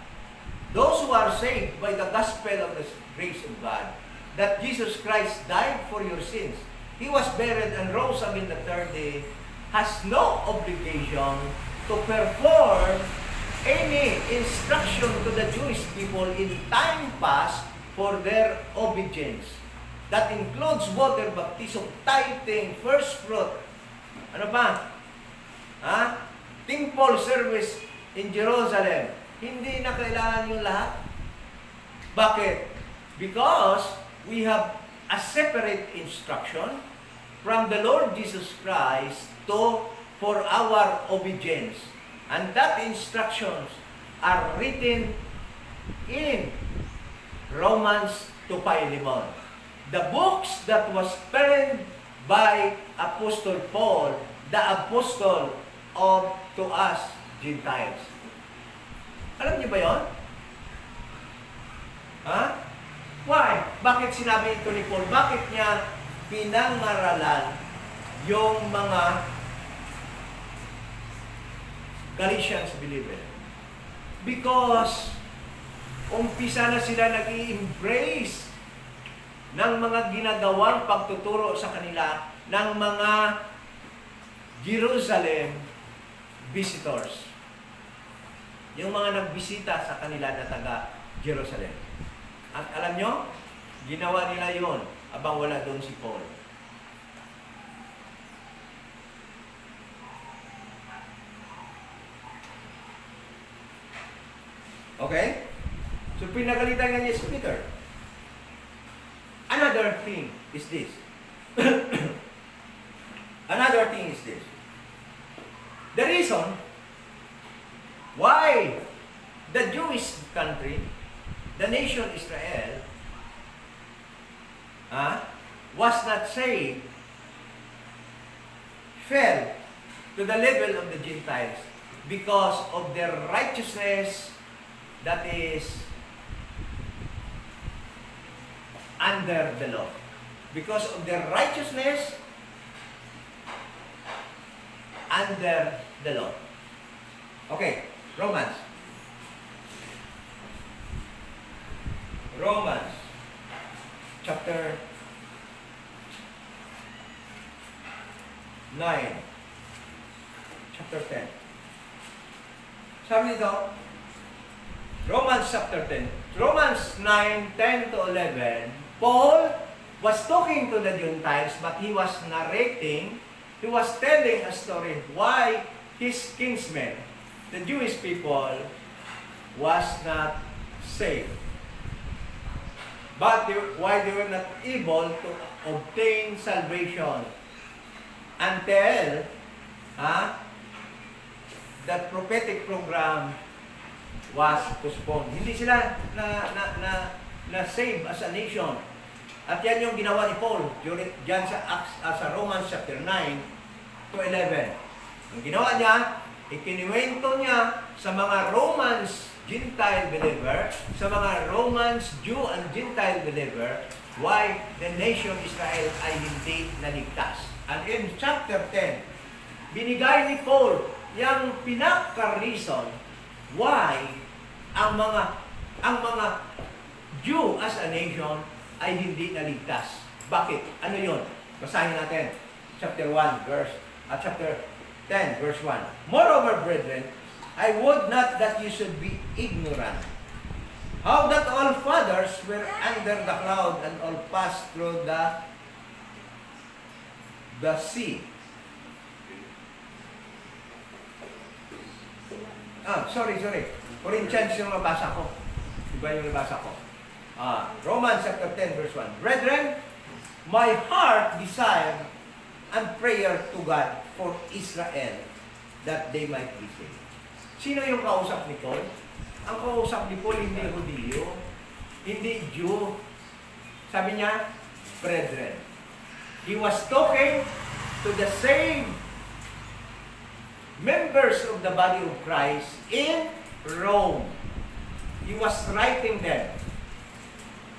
those who are saved by the gospel of the grace of God, that Jesus Christ died for your sins, He was buried and rose again the third day, has no obligation to perform any instruction to the Jewish people in time past for their obedience. That includes water baptism, tithing, first fruit. Ano pa? Temple service in Jerusalem. Hindi na kailangan yung lahat. Bakit? Because we have a separate instruction from the Lord Jesus Christ for our obedience. And that instructions are written in Romans 2:5. The books that was penned by Apostle Paul, the apostle to us Gentiles. Alam niyo ba yon? Why? Bakit sinabi ito ni Paul? Bakit niya pinangaralan yung mga Galatians believer? Because umpisa na sila nag-i-embrace ng mga ginagawang pagtuturo sa kanila ng mga Jerusalem visitors. Yung mga nagbisita sa kanila na taga Jerusalem. At alam nyo, ginawa nila yon abang wala doon si Paul. Okay? So pinagalitan nga niya si Peter. Another thing is this. Another thing is this. The reason why the Jewish country, the nation Israel, was not saved, fell to the level of the Gentiles because of their righteousness that is under the law. Because of their righteousness under the law. Okay, Romans chapter 9, chapter 10. Sabi nito, Romans chapter 10, Romans 9, 10 to 11, Paul was talking to the Gentiles, but he was narrating, he was telling a story why his kinsmen, the Jewish people, was not saved. But why they were not able to obtain salvation until that prophetic program was postponed. Hindi sila na save as a nation. At yan yung ginawa ni Paul diyan sa Romans chapter 9 to 11. Ang ginawa niya, ikiniwento niya sa mga Romans Gentile believer, sa mga Romans Jew and Gentile believer, why the nation Israel ay hindi naligtas. And in chapter 10, binigay ni Paul yung pinaka-reason why ang mga Jew as a nation ay hindi naligtas. Bakit? Ano yun? Basahin natin. Chapter 1, chapter 10, verse 1. Moreover, brethren, I would not that you should be ignorant, how that all fathers were under the cloud and all passed through the sea. Sorry. Corinthians yung nabasa ko. Iba yung nabasa ko. Romans chapter 10, verse 1. Brethren, my heart desire and prayer to God for Israel that they might be saved. Sino yung kausap ni Paul? Ang kausap ni Paul hindi Hudiyo, hindi Jew. Sabi niya, brethren. He was talking to the same members of the body of Christ in Rome. He was writing them.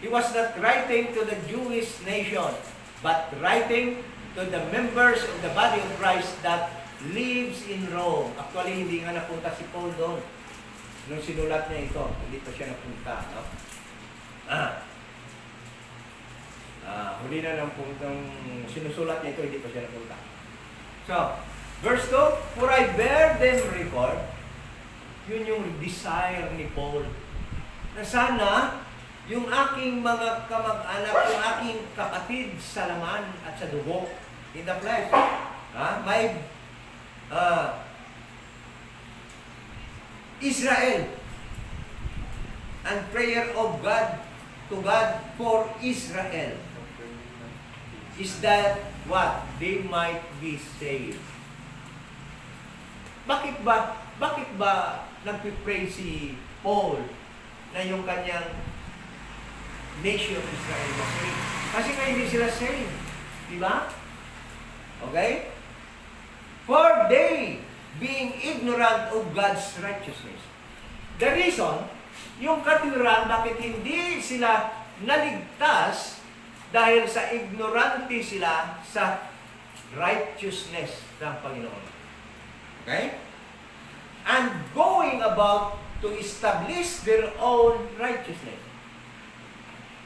He was not writing to the Jewish nation, but writing to the members of the body of Christ that lives in Rome. Actually, hindi nga napunta si Paul doon. Nung sinulat niya ito, hindi pa siya napunta. No? Huli na ng puntang sinusulat niya ito, hindi pa siya napunta. So, verse 2, for I bear them record, yun yung desire ni Paul, na sana yung aking mga kamag-anak, yung aking kapatid sa laman at sa dugo, in the flesh, may Israel, and prayer of God to God for Israel is that what? They might be saved. Bakit ba nagpipray si Paul na yung kanyang nation of Israel was saved? Kasi nga hindi sila saved. Di ba? Okay? For they being ignorant of God's righteousness. The reason, yung katiran, bakit hindi sila naligtas dahil sa ignorante sila sa righteousness ng Panginoon. Okay? And going about to establish their own righteousness.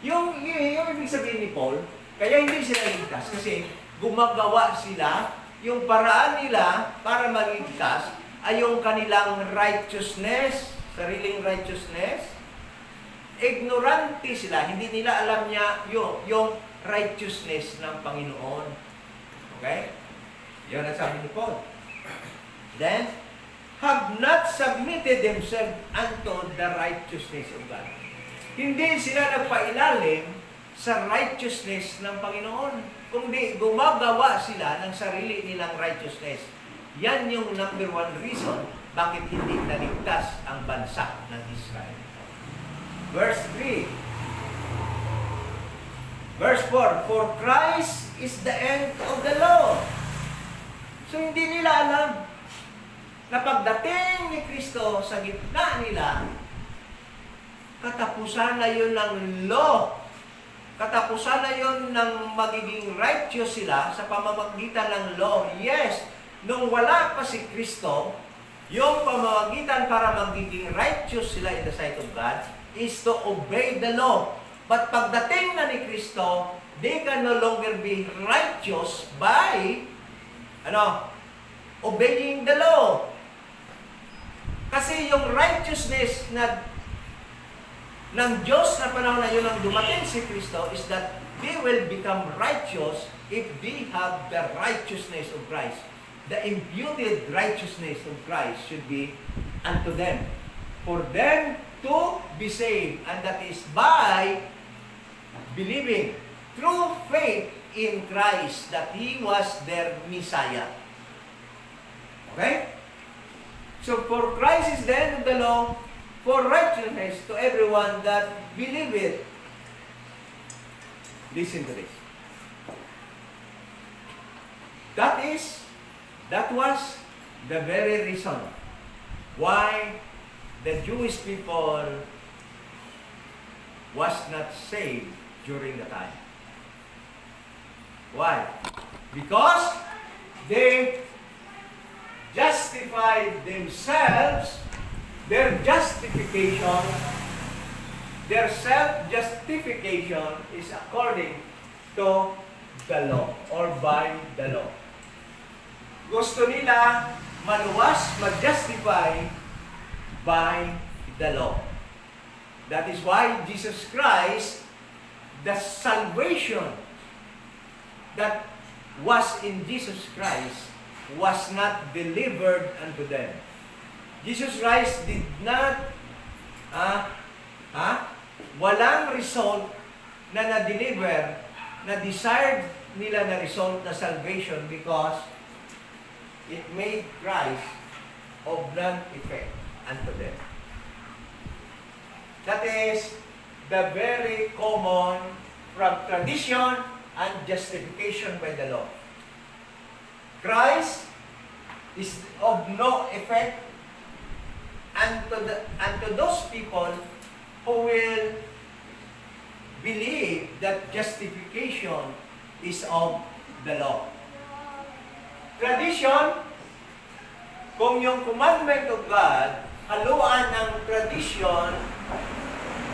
Yung ibig sabihin ni Paul, kaya hindi sila ligtas kasi gumagawa sila, yung paraan nila para magligtas ay yung kanilang righteousness, sariling righteousness. Ignorante sila, hindi nila alam niya yung righteousness ng Panginoon. Okay? Yun ang sabi ni Paul. Then, have not submitted themselves unto the righteousness of God. Hindi sila nagpailalim sa righteousness ng Panginoon, kundi gumagawa sila ng sarili nilang righteousness. Yan yung number one reason bakit hindi naligtas ang bansa ng Israel. Verse 3. Verse 4, for Christ is the end of the law. So hindi nila alam na pagdating ni Kristo sa gitna nila, katapusan na yun ng law. Katapusan na yun ng magiging righteous sila sa pamamagitan ng law. Yes, nung wala pa si Kristo, yung pamamagitan para magiging righteous sila in the sight of God is to obey the law. But pagdating na ni Kristo, they can no longer be righteous by obeying the law. Kasi yung righteousness ng Diyos na panahon na yun ang dumating si Kristo is that they will become righteous if they have the righteousness of Christ. The imputed righteousness of Christ should be unto them. For them to be saved. And that is by believing through faith in Christ that He was their Messiah. Okay? So for Christ is the end of the law, for righteousness to everyone that believeth. Listen to this. That was the very reason why the Jewish people was not saved during the time. Why? Because they justified themselves. Their justification, their self-justification is according to the law or by the law. Gusto nila maluwas, mag-justify by the law. That is why Jesus Christ, the salvation that was in Jesus Christ was not delivered unto them. Jesus Christ did not walang result na na-deliver, na desired nila na result na salvation because it made Christ of none effect unto them. That is the very common from tradition and justification by the law. Christ is of no effect unto those people who will believe that justification is of the law. Tradition, kung yung commandment of God, haluan ng tradition,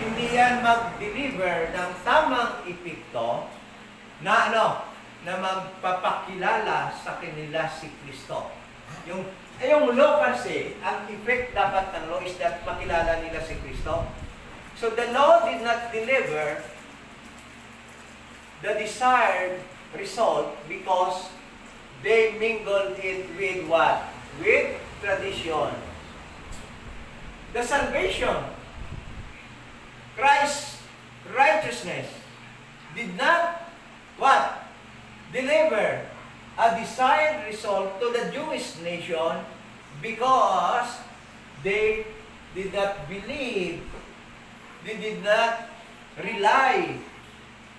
hindi yan mag-deliver ng tamang epekto na na magpapakilala sa kanila si Kristo. Yung law kasi, ang effect dapat ng law is that makilala nila si Kristo. So the law did not deliver the desired result because they mingled it with what? With tradition. The salvation, Christ's righteousness, did not what? Deliver a desired result to the Jewish nation because they did not believe, they did not rely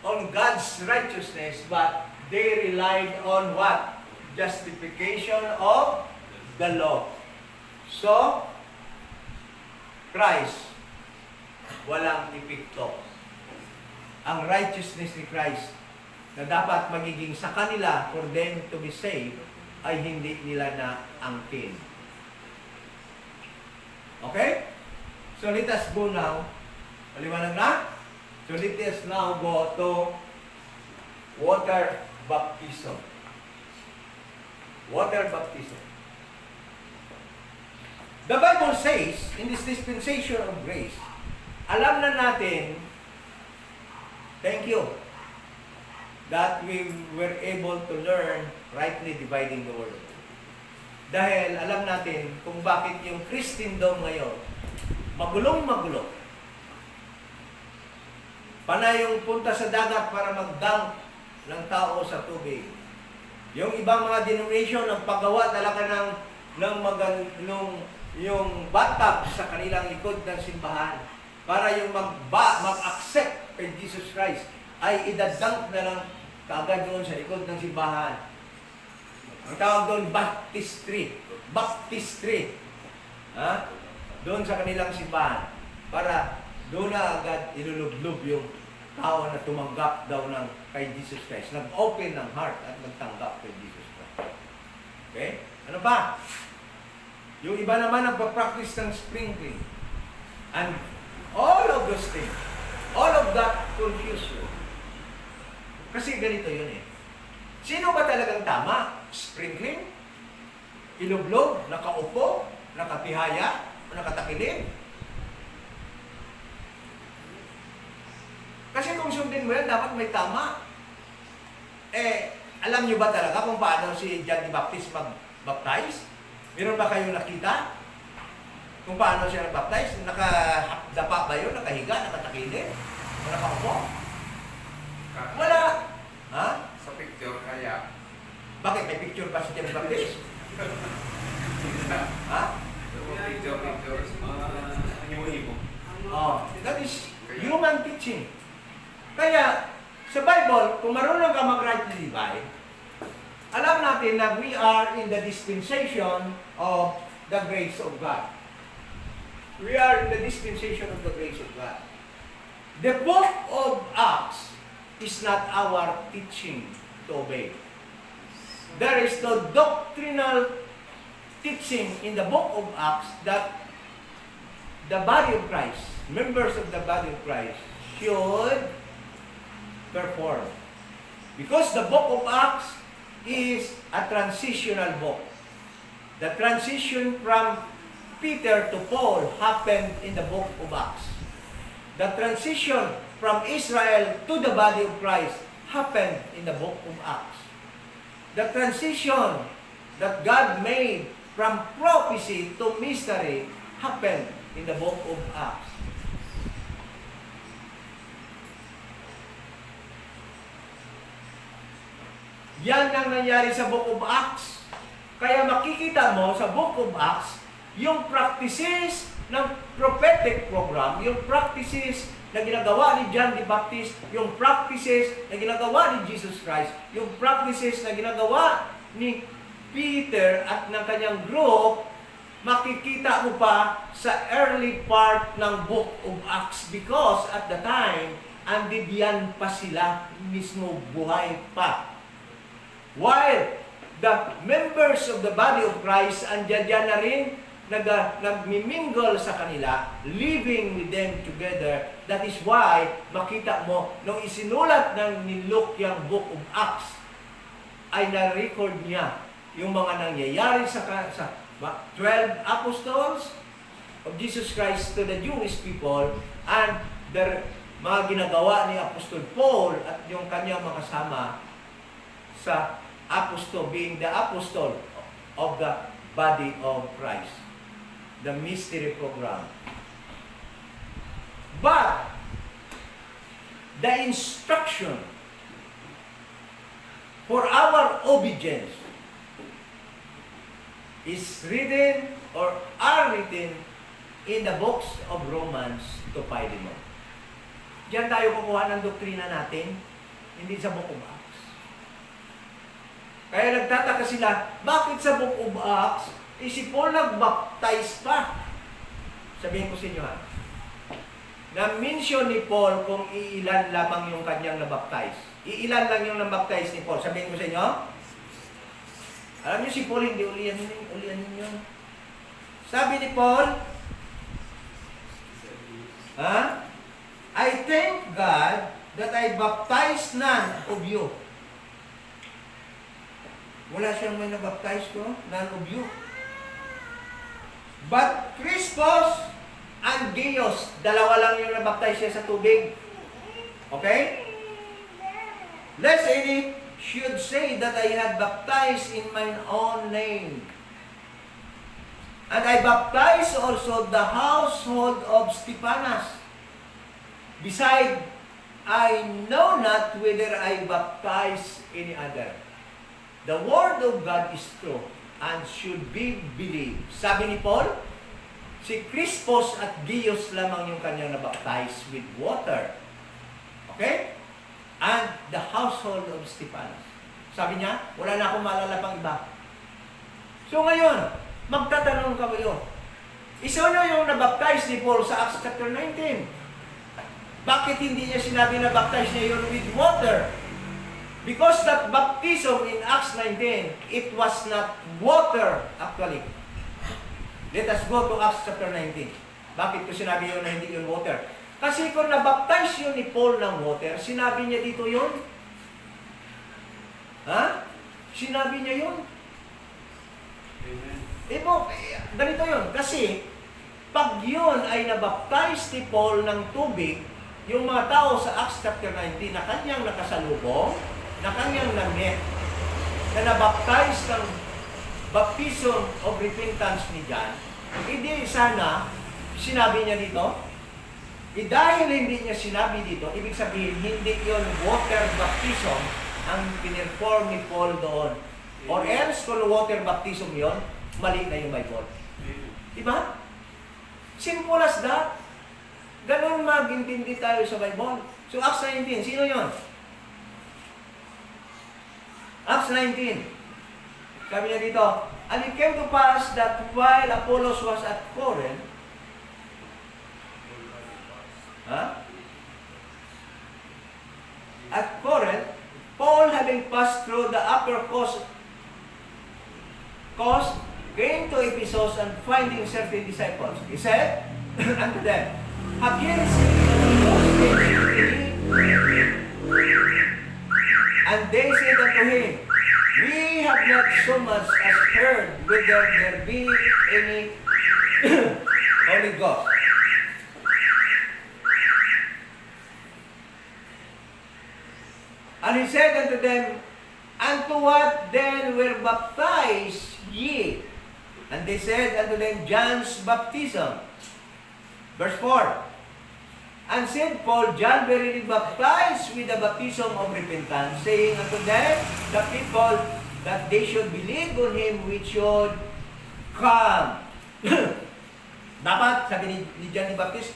on God's righteousness, but they relied on what? Justification of the law. So, Christ, walang epekto. Ang righteousness ni Christ na dapat magiging sa kanila for them to be saved ay hindi nila na angkin. Okay? So let us go now. Paliwanag na? So let us now go to water baptism. Water baptism. The Bible says, in this dispensation of grace, alam na natin, thank you, that we were able to learn rightly dividing the word of God. Dahil alam natin kung bakit yung Christendom ngayon magulong-magulo. Panay yung punta sa dagat para mag-dunk ng tao sa tubig. Yung ibang mga denomination ang paggawa talaga ng yung bathtub sa kanilang likod ng simbahan para yung mag-accept kay Jesus Christ ay idadunk na lang kaagad doon sa likod ng simbahan. Ang tawag doon, baptistry. Baptistry. Ha? Doon sa kanilang simbahan. Para doon na agad ilulublob yung tao na tumanggap daw ng kay Jesus Christ. Nag-open ng heart at nagtanggap kay Jesus Christ. Okay? Ano pa? Yung iba naman nagpa-practice ng sprinkling. And all of those things, all of that confuse you. Kasi ganito yun eh. Sino ba talagang tama? Sprinkling? Ilublob? Nakaupo? Nakatihaya? O nakatakilid? Kasi kung sundin mo yan, dapat may tama. Alam nyo ba talaga kung paano si John the Baptist mag-baptize? Meron ba kayong nakita? Kung paano siya nag-baptize? Nakadapa ba yun? Nakahiga? Nakatakilid? O nakaupo? Wala. Ha? Sa picture kaya. Bakit? May picture ba si John the Baptist? Ha? Pictures, himo-himo. Oh, that is human teaching. Kaya, sa Bible, kung marunong ka mag-rightly divide, alam natin na we are in the dispensation of the grace of God. We are in the dispensation of the grace of God. The book of Acts is not our teaching to obey. There is no doctrinal teaching in the book of Acts that the body of Christ, members of the body of Christ, should perform. Because the book of Acts is a transitional book. The transition from Peter to Paul happened in the book of Acts. The transition from Israel to the body of Christ happened in the book of Acts. The transition that God made from prophecy to mystery happened in the book of Acts. Yan ang nangyari sa book of Acts. Kaya makikita mo sa book of Acts yung practices ng prophetic program, yung practices na ginagawa ni John the Baptist, yung practices na ginagawa ni Jesus Christ, yung practices na ginagawa ni Peter at ng kanyang group, makikita mo pa sa early part ng book of Acts because at the time, andiyan pa sila mismo, buhay pa. While the members of the body of Christ, andyan na rin, nagmimingle sa kanila, living with them together. That is why, makita mo, nung isinulat ng ni Luke yung book of Acts, ay na-record niya yung mga nangyayari sa 12 apostles of Jesus Christ to the Jewish people and their mga ginagawa ni Apostol Paul at yung kanyang mga kasama sa apostol, being the apostle of the body of Christ. The mystery program. But the instruction for our obedience is written or are written in the books of Romans to Philemon. Diyan tayo kukuha ng doktrina natin, hindi sa book of Acts. Kaya nagtataka sila, bakit sa book of Acts, si Paul nag-baptize pa? Sabihin ko sa inyo ha, na-mention ni Paul kung iilan lamang yung kanyang nabaptize. Iilan lang yung nabaptize ni Paul. Sabihin ko sa inyo, alam niyo si Paul hindi ulian ninyo. Sabi ni Paul, I thank God that I baptized none of you. Wala siyang may nabaptize ko, none of you. But Crispus and Gaius, dalawa lang yung nabaptize siya sa tubig. Okay? Lest any should say that I had baptized in mine own name. And I baptized also the household of Stephanas. Beside, I know not whether I baptize any other. The word of God is true and should be believed. Sabi ni Paul, si Crispus at Gaius lamang yung kanyang nabaptize with water. Okay? And the household of Stephanas. Sabi niya, wala na akong maalala pang iba. So ngayon, magtatanong ka kayo, isa na yung nabaptize ni Paul sa Acts chapter 19. Bakit hindi niya sinabi na baptize niya yun with water? Because that baptism in Acts 19, it was not water actually. Let us go to Acts chapter 19. Bakit ko sinabi yun na hindi yun water? Kasi kung nabaptize yun ni Paul ng water, sinabi niya dito yun? Ha? Sinabi niya yun? Amen. Ganito yun. Kasi, pag yun ay nabaptize ni Paul ng tubig, yung mga tao sa Acts chapter 19 na kanyang nakasalubong, na kanyang na-met, na nabaptize ng baptism of repentance ni John, hindi sana sinabi niya dito, dahil hindi niya sinabi dito, ibig sabihin, hindi yun water baptism ang pinirform ni Paul doon. Or else, kung water baptism yun, mali na yung Bible. Diba? Simple as that. Ganun magintindi tayo sa Bible. So, Acts 19, sino yun? Acts 19. Sabi niya dito, and it came to pass that while Apollos was at Corinth, at Corinth, Paul, having passed through the upper coast, came to Ephesus and finding certain disciples. He said unto them, have ye received the Holy Ghost? And they said unto him, we have not so much as heard whether there be any Holy Ghost. And he said unto them, unto what then were baptized ye? And they said unto them, John's baptism. Verse 4. And said Paul, John verily baptized with the baptism of repentance, saying unto them, the people, that they should believe on him which should come. Dapat, sabi ni John the Baptist,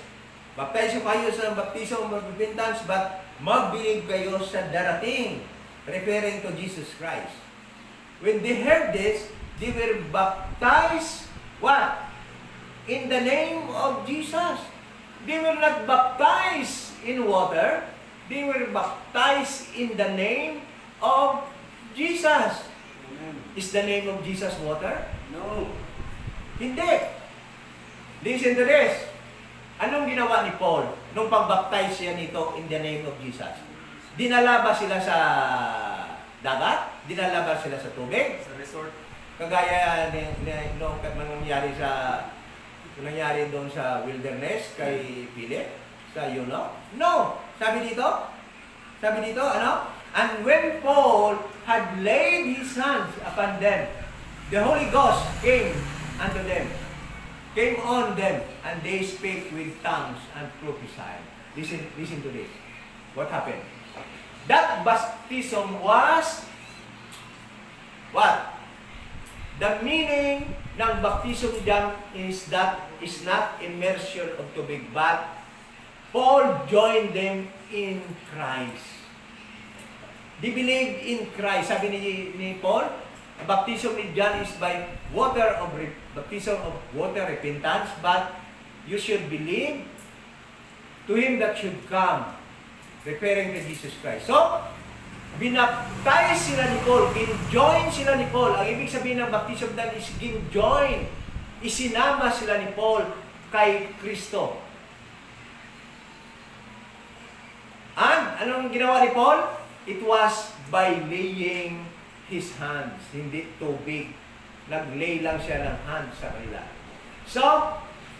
baptize kayo sa baptism of repentance, but mag-believe kayo sa darating, referring to Jesus Christ. When they heard this, they were baptized, what? In the name of Jesus. They were not baptized in water. They were baptized in the name of Jesus. Amen. Is the name of Jesus water? No. Hindi. Listen to this. Anong ginawa ni Paul nung pag-baptize siya nito in the name of Jesus? Dinala ba sila sa dagat? Dinala ba sila sa tubig? Sa resort. Kagaya nung nangyari doon sa wilderness kay Philip, sa Eunuch? No! Sabi dito, ano? And when Paul had laid his hands upon them, the Holy Ghost came unto them, came on them, and they spake with tongues and prophesied. Listen to this. What happened? That baptism was what? The meaning ng baptism dyan is that is not immersion of tubig, but Paul joined them in Christ. They believe in Christ. Sabi ni Paul, baptism ni John is by baptism of water repentance, but you should believe to him that should come, referring to Jesus Christ. So, binaptize sila ni Paul, ginjoin sila ni Paul. Ang ibig sabihin ng baptism dyan is ginjoin. Isinama sila ni Paul kay Kristo. And, anong ginawa ni Paul? It was by laying his hands, hindi tubig. Naglay lang siya ng hands sa kanila. So,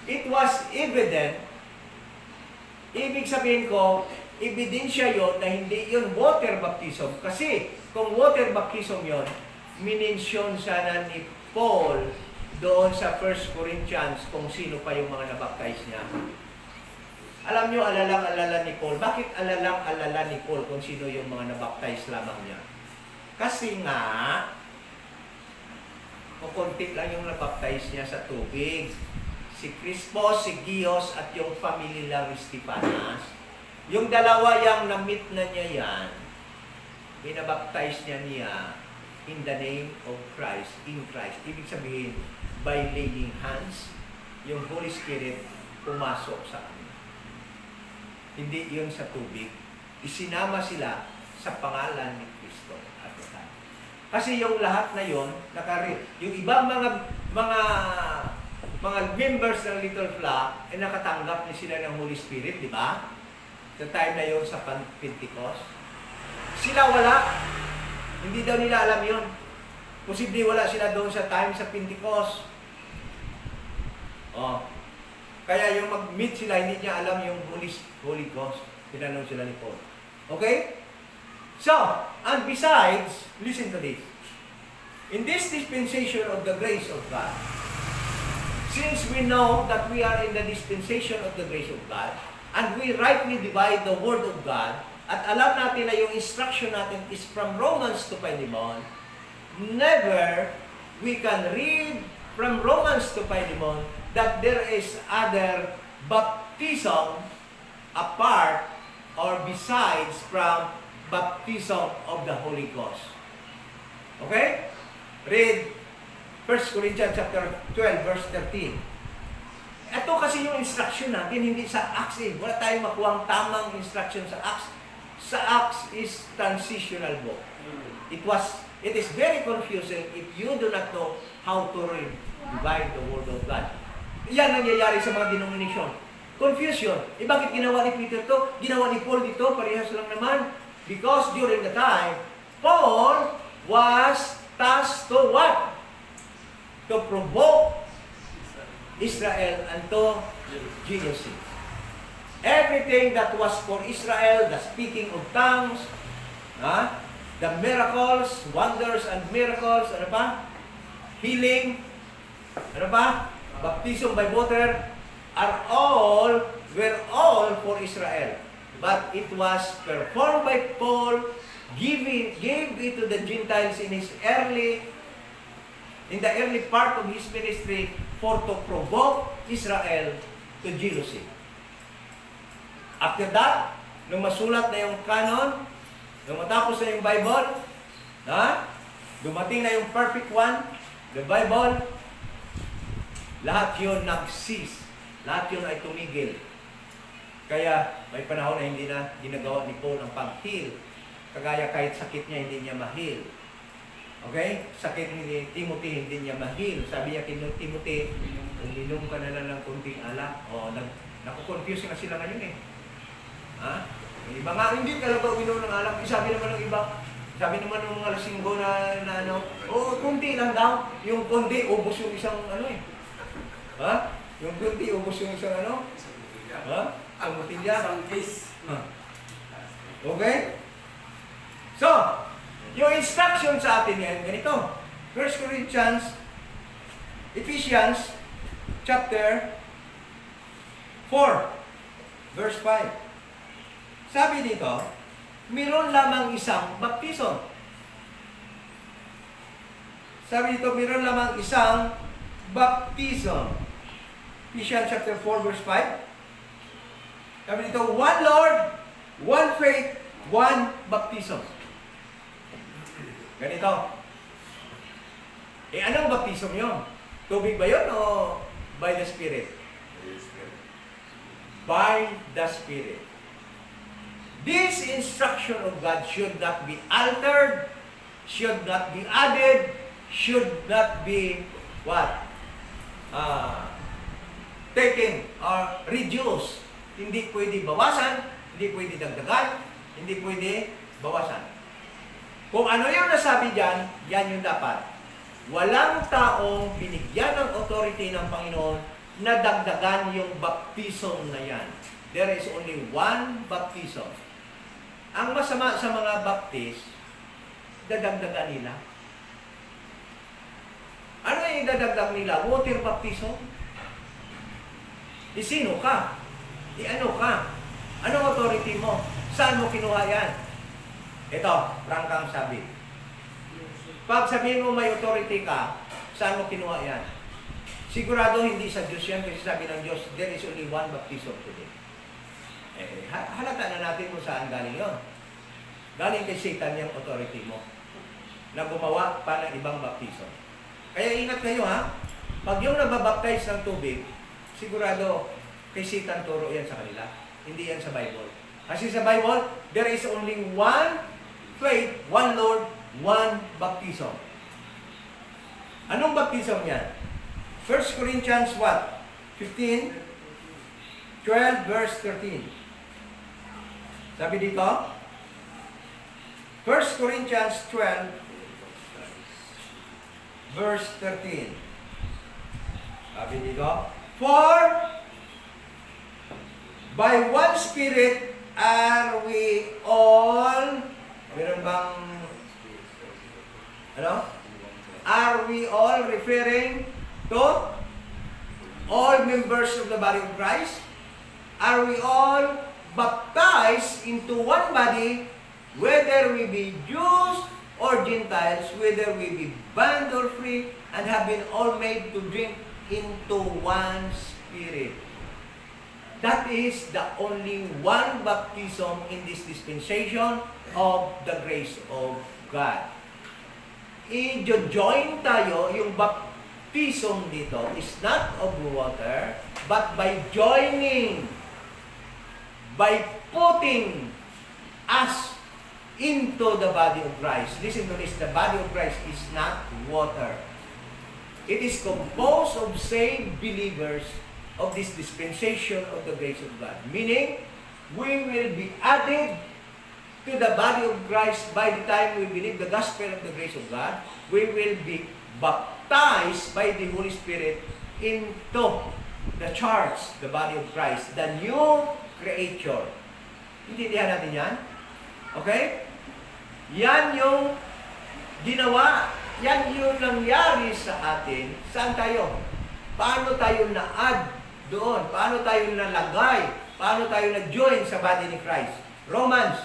it was evident. Ibig sabihin ko, ebidensya yon na hindi yon water baptism. Kasi kung water baptism yon, minensyon sana ni Paul doon sa 1 Corinthians kung sino pa yung mga nabaptize niya. Alam nyo, alalang-alala ni Paul. Bakit alalang-alala ni Paul kung sino yung mga nabaptize lamang niya? Kasi nga, kukunti lang yung nabaptize niya sa tubig. Si Crispus, si Gios, at yung family lang ni Stefanas. Yung dalawa yung na-meet na niya yan, binabaptize niya in the name of Christ, in Christ. Ibig sabihin, by laying hands, yung Holy Spirit pumasok sa kanila. Hindi yun sa tubig. Isinama sila sa pangalan ni Kristo at ito. Kasi yung lahat na yun, yung ibang mga members ng Little Flock, nakatanggap ni sila ng Holy Spirit, di ba? Sa time na yun sa Pentecost. Sila wala. Hindi daw nila alam yun. Posible wala sila doon sa time sa Pentecost. Oh. Kaya yung mag-meet sila, hindi niya alam yung Holy Ghost. Tinanong sila ni Paul. Okay? So, and besides, listen to this. In this dispensation of the grace of God, since we know that we are in the dispensation of the grace of God, and we rightly divide the Word of God, at alam natin na yung instruction natin is from Romans to Philemon, never we can read from Romans to Philemon that there is other baptism apart or besides from baptism of the Holy Ghost. Okay? Read 1 Corinthians chapter 12, verse 13. Ito kasi yung instruction natin, hindi sa Acts eh. Wala tayong makuhang tamang instruction sa Acts. Sa Acts is transitional book. It is very confusing if you do not know how to divide the Word of God. Yan nangyayari sa mga denomination. Confusion. Bakit ginawa ni Peter to? Ginawa ni Paul dito? Parehas lang naman. Because during the time, Paul was task to what? To provoke Israel unto jealousy. Everything that was for Israel, the speaking of tongues, the miracles, wonders and miracles, ano pa? Healing, ano pa? Baptism by water, were all for Israel. But it was performed by Paul, gave it to the Gentiles in the early part of his ministry for to provoke Israel to jealousy. After that, nung masulat na yung canon, nung matapos na yung Bible, dumating na yung perfect one, the Bible, lahat yun nag-cease. Lahat yun ay tumigil. Kaya may panahon na hindi na ginagawa ni Paul ang pag-heal. Kagaya kahit sakit niya, hindi niya ma-heal. Okay? Sakit ni Timothy, hindi niya ma-heal. Sabi niya kay Timothy, uminom ka na lang ng kunting alak. Naku-confuse na sila ngayon eh. Yung iba nga, hindi ka lang ba uminom ng alak? Sabi naman ng iba, sabi naman ng mga lasinggo na kunti lang daw. Yung kunti, ubos yung isang Yung kunti, ubos yung isang ang botilya. Isang case. Okay? So, yung instruction sa atin yan, ganito. 1 Corinthians, Ephesians, chapter 4, verse 5. Sabi dito, mayroon lamang isang baptism. Sabi dito, mayroon lamang isang baptism. Ephesians chapter 4, verse 5. Sabi dito, one Lord, one faith, one baptism. Ganito. Anong baptism yun? Tubig ba yun o by the Spirit? By the Spirit. This instruction of God should not be altered, should not be added, should not be what? Taken or reduced. Hindi pwede bawasan, hindi pwede dagdagan, hindi pwede bawasan. Kung ano yung nasabi dyan, yan yung dapat. Walang taong binigyan ng authority ng Panginoon na dagdagan yung baptism na yan. There is only one baptism. Ang masama sa mga baptist, dadagdagan nila. Ano yung dadagdag nila? Water baptism? Sino ka? Ano ka? Anong authority mo? Saan mo kinuha yan? Ito, prangkang sabi. Pag sabihin mo may authority ka, saan mo kinuha yan? Sigurado hindi sa Diyos yan kasi sabi ng Diyos, there is only one baptism today. Halata na natin kung saan galing yun. Galing kay Satan yung authority mo na gumawa pa ng ibang baptism. Kaya ingat kayo ha. Pag yung nababaptize ng tubig, sigurado kay Satan turo yan sa kanila. Hindi yan sa Bible. Kasi sa Bible, there is only one faith, one Lord, one baptism. Anong baptism yan? 1 Corinthians what? 15, 12, verse 13. Sabi dito, 1 Corinthians 12, verse 13. Sabi dito, for by one Spirit are we all, meron bang, are we all referring to all members of the body of Christ? Are we all baptized into one body, whether we be Jews or Gentiles, whether we be bond or free, and have been all made to drink into one Spirit? That is the only one baptism in this dispensation of the grace of God. I-join tayo, yung baptism dito is not of water, but by joining, by putting us into the body of Christ. Listen to this, the body of Christ is not water. It is composed of saved believers of this dispensation of the grace of God. Meaning, we will be added to to the body of Christ by the time we believe the gospel of the grace of God, we will be baptized by the Holy Spirit into the church, the body of Christ, the new creature. Intindihan natin yan? Okay? Yan yung ginawa, yan yung nangyari sa atin. Saan tayo? Paano tayo na-add doon? Paano tayo nalagay? Paano tayo na-join sa body ni Christ? Romans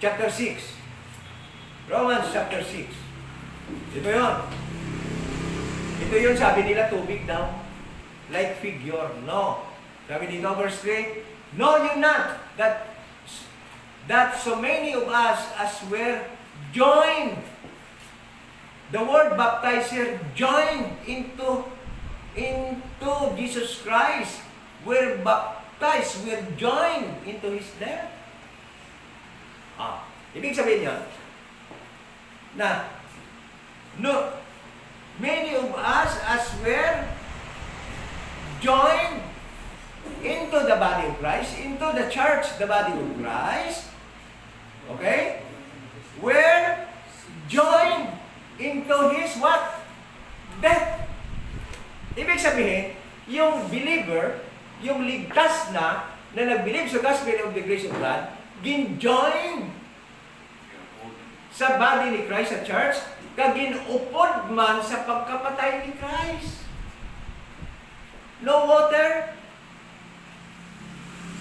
chapter 6. Romans chapter 6. Ito yun. Ito yun, sabi nila, tubig daw. Like figure. No. Sabi dito, verse 3, know you not that so many of us as were joined. The word baptized here, joined into Jesus Christ. We're baptized, we're joined into His death. Ibig sabihin niya, na no, many of us as were joined into the body of Christ, into the church, the body of Christ, okay? We're joined into His what? Death. Ibig sabihin, yung believer, yung ligtas na nag-believe sa gospel of the grace of God, gin-join sa body ni Christ, sa church, kagin-upod man sa pagkapatay ni Christ. No water.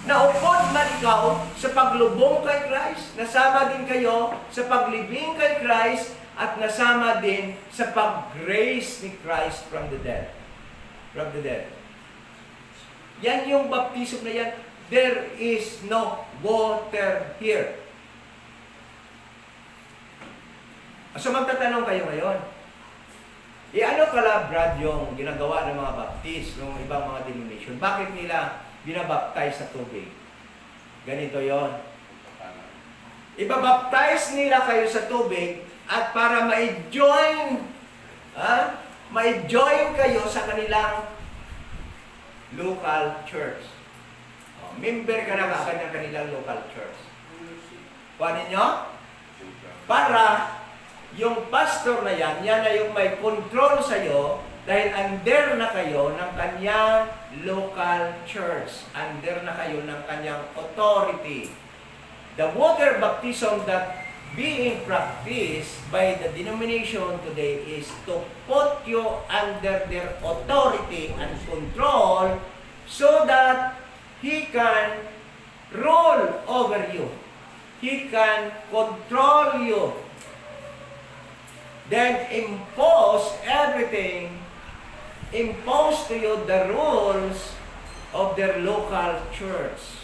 Naupod man ikaw sa paglubong kay Christ. Nasama din kayo sa paglibing kay Christ at nasama din sa pag-grace ni Christ from the dead. From the dead. Yan yung baptism na yan. There is no water here. So magtatanong kayo ngayon, ano pala, Brad, yung ginagawa ng mga baptist, ng ibang mga denomination? Bakit nila binabaptize sa tubig? Ganito yon. Ibabaptize nila kayo sa tubig at para ma-join kayo sa kanilang local church. Member ka na kaagad ng kanilang local church. Kuhanin nyo? Para yung pastor na yan na yung may control sa'yo dahil under na kayo ng kanyang local church. Under na kayo ng kanyang authority. The water baptism that being practiced by the denomination today is to put you under their authority and control so that He can rule over you. He can control you. Then impose everything, impose to you the rules of their local church.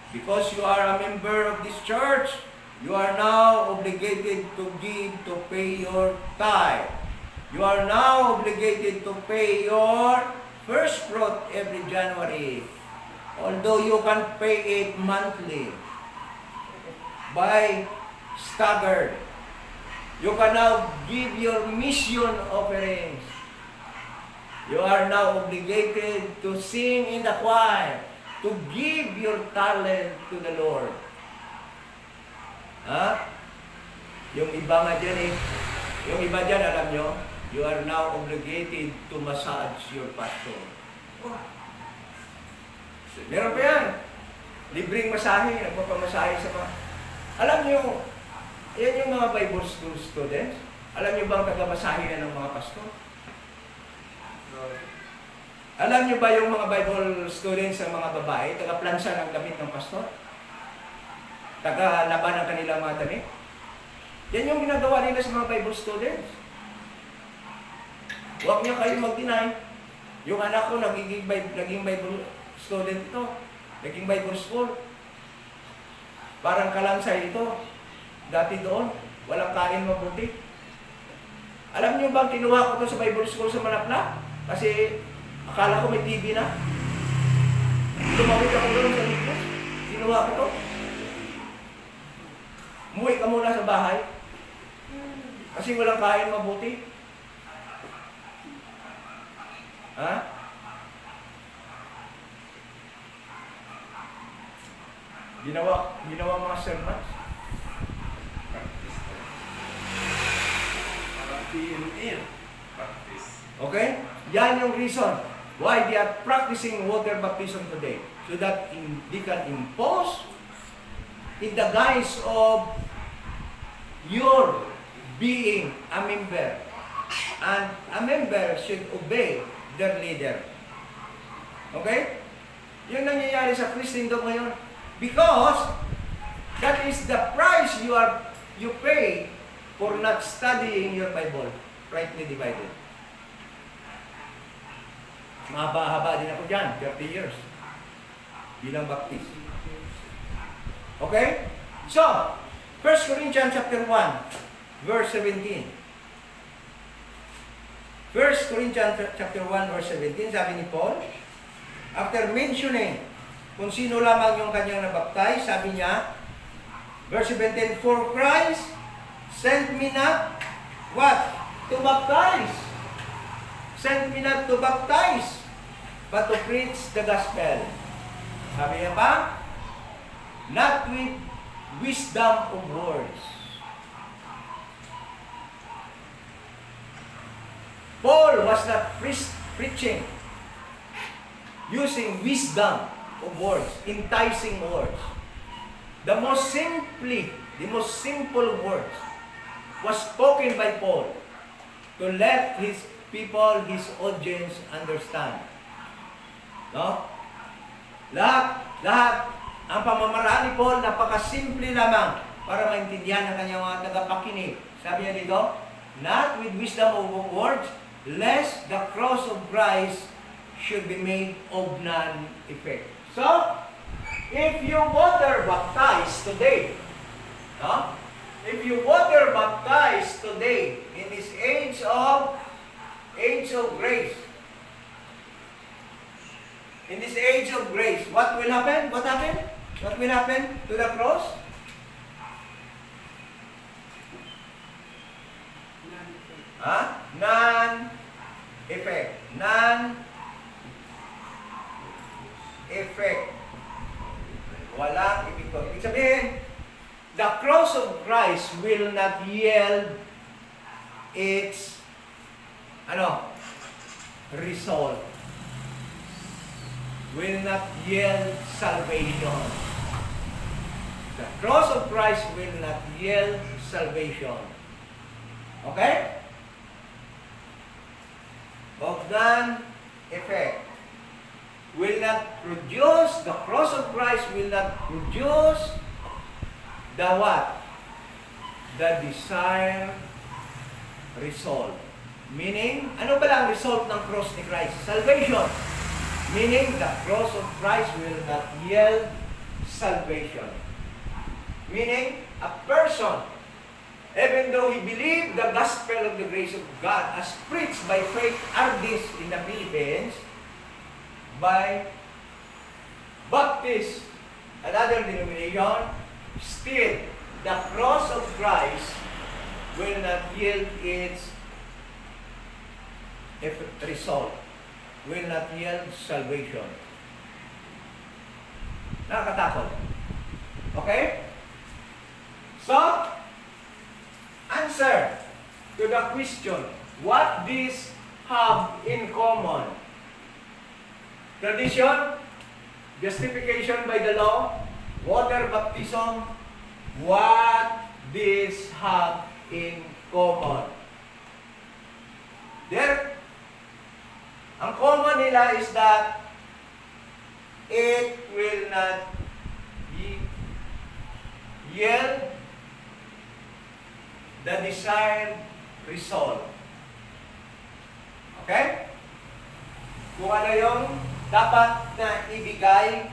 Because you are a member of this church, you are now obligated to give, to pay your tithe. You are now obligated to pay your first fruit every January. Although you can pay it monthly by staggered. You can now give your mission offerings. You are now obligated to sing in the choir, to give your talent to the Lord. Yung iba nga dyan yung iba dyan, alam nyo, you are now obligated to massage your pastor. Meron pa yan. Libreng masahe, nagpapamasahe sa mga... Alam nyo, yan yung mga Bible school students. Alam nyo bang taga-masahe na ng mga pastor? Alam nyo ba yung mga Bible students sa mga babae, taga-plansa ng damit ng pastor? Taga-laban ng kanilang mga damit? Yan yung ginagawa nila sa mga Bible students. Huwag niyo kayo mag-deny. Yung anak ko, naging Bible student ito. Naging Bible school. Parang kalansay ito. Dati doon, walang kain mabuti. Alam niyo bang kinuha ko ito sa Bible school sa Manapla? Kasi akala ko may TV na. Tumawid ako doon sa likod. Kinuha ko ito. Umuwi ka muna sa bahay. Kasi walang kain mabuti. Ginawa mga sermons. Practice. Para PMA. Practice. Okay? Yan yung reason why they are practicing water baptism today. So that they can impose in the guise of your being a member. And a member should obey their leader. Okay? Yun nangyayari sa Christendom ngayon. Because that is the price you pay for not studying your Bible, rightly divided. Mahaba-haba din ako dyan, 30 years. Bilang baptist. Okay? So, 1 Corinthians chapter 1, verse 17. 1 Corinthians chapter 1, verse 17, sabi ni Paul, after mentioning kung sino lamang yung kanyang nabaptize, sabi niya, verse 17, for Christ sent me not, what? To baptize. Sent me not to baptize, but to preach the gospel. Sabi niya pa, not with wisdom of words. Paul was not preaching using wisdom of words, enticing words. The most simple words was spoken by Paul to let his people, his audience understand. No? Lahat ang pamamaraan ni Paul, napakasimple lamang para maintindihan ng kanyang mga tagapakinig. Sabi niya dito, not with wisdom of words, lest the cross of Christ should be made of none effect. So, if you water baptize today, no? If you water baptize today in this age of grace, in this age of grace, what will happen? What happened? What will happen to the cross? Non-effect. Non-effect. Walang epekto. Ibig sabihin, the cross of Christ will not yield its result. Will not yield salvation. The cross of Christ will not yield salvation. Okay? Of none effect. Will not produce, the cross of Christ will not produce the what? The desired result. Meaning, ano pala ang result ng cross ni Christ? Salvation. Meaning, the cross of Christ will not yield salvation. Meaning, a person, even though he believed the gospel of the grace of God as preached by Faith Ardis in the Philippines, by Baptist, another denomination, still, the cross of Christ will not yield its result, will not yield salvation. Nakakatakot. Okay? So, answer to the question, what these have in common? Tradition, justification by the law, water baptism, what these have in common? Ang common nila is that it will not yield the desired result. Okay? Kung ano yung dapat na ibigay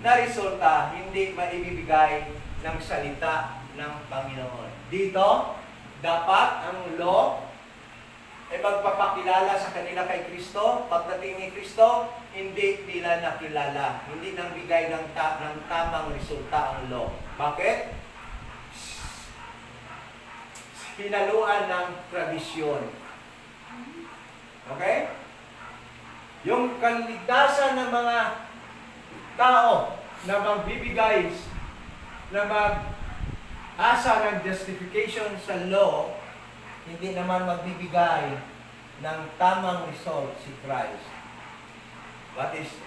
na resulta, hindi maibibigay ng salita ng Panginoon. Dito, dapat ang law ay magpapakilala sa kanila kay Kristo. Pagdating ni Kristo, hindi nila nakilala. Hindi nang bigay ng tamang resulta ang law. Bakit? Hinaluan ng tradisyon. Okay? Yung kaligtasan ng mga tao na magbibigay, na mag-asa ng justification sa law, hindi naman magbibigay ng tamang result si Christ.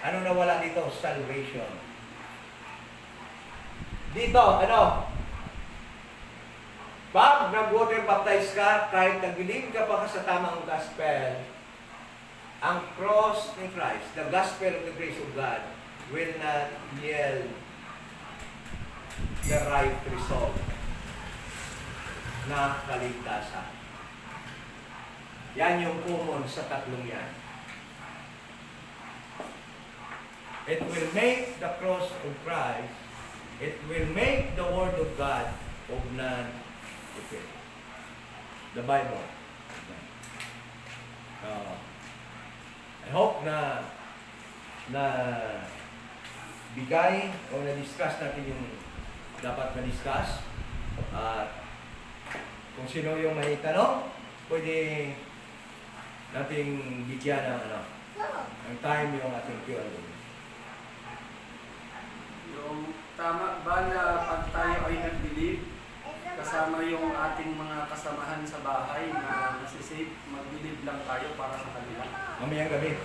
Ano nawala dito? Salvation. Dito, ano? Pag nag-water baptize ka, kahit nag-believe ka pa sa tamang gospel, ang cross ni Christ, the gospel of the grace of God, will not yield the right result na kaligtasan. Yan yung common sa tatlong yan. It will make the cross of Christ, it will make the Word of God of none-effect. The Bible. I hope na bigay o na-discuss natin yung dapat na-discuss. At kung sino yung may tanong, pwede nating bigyan ng ang time yung ating Q&A. Yung tama ba na pag tayo ay nag-believe, kasama yung ating mga kasamahan sa bahay na nasisave, mag-believe lang tayo para sa kanila? Mamayang gabi.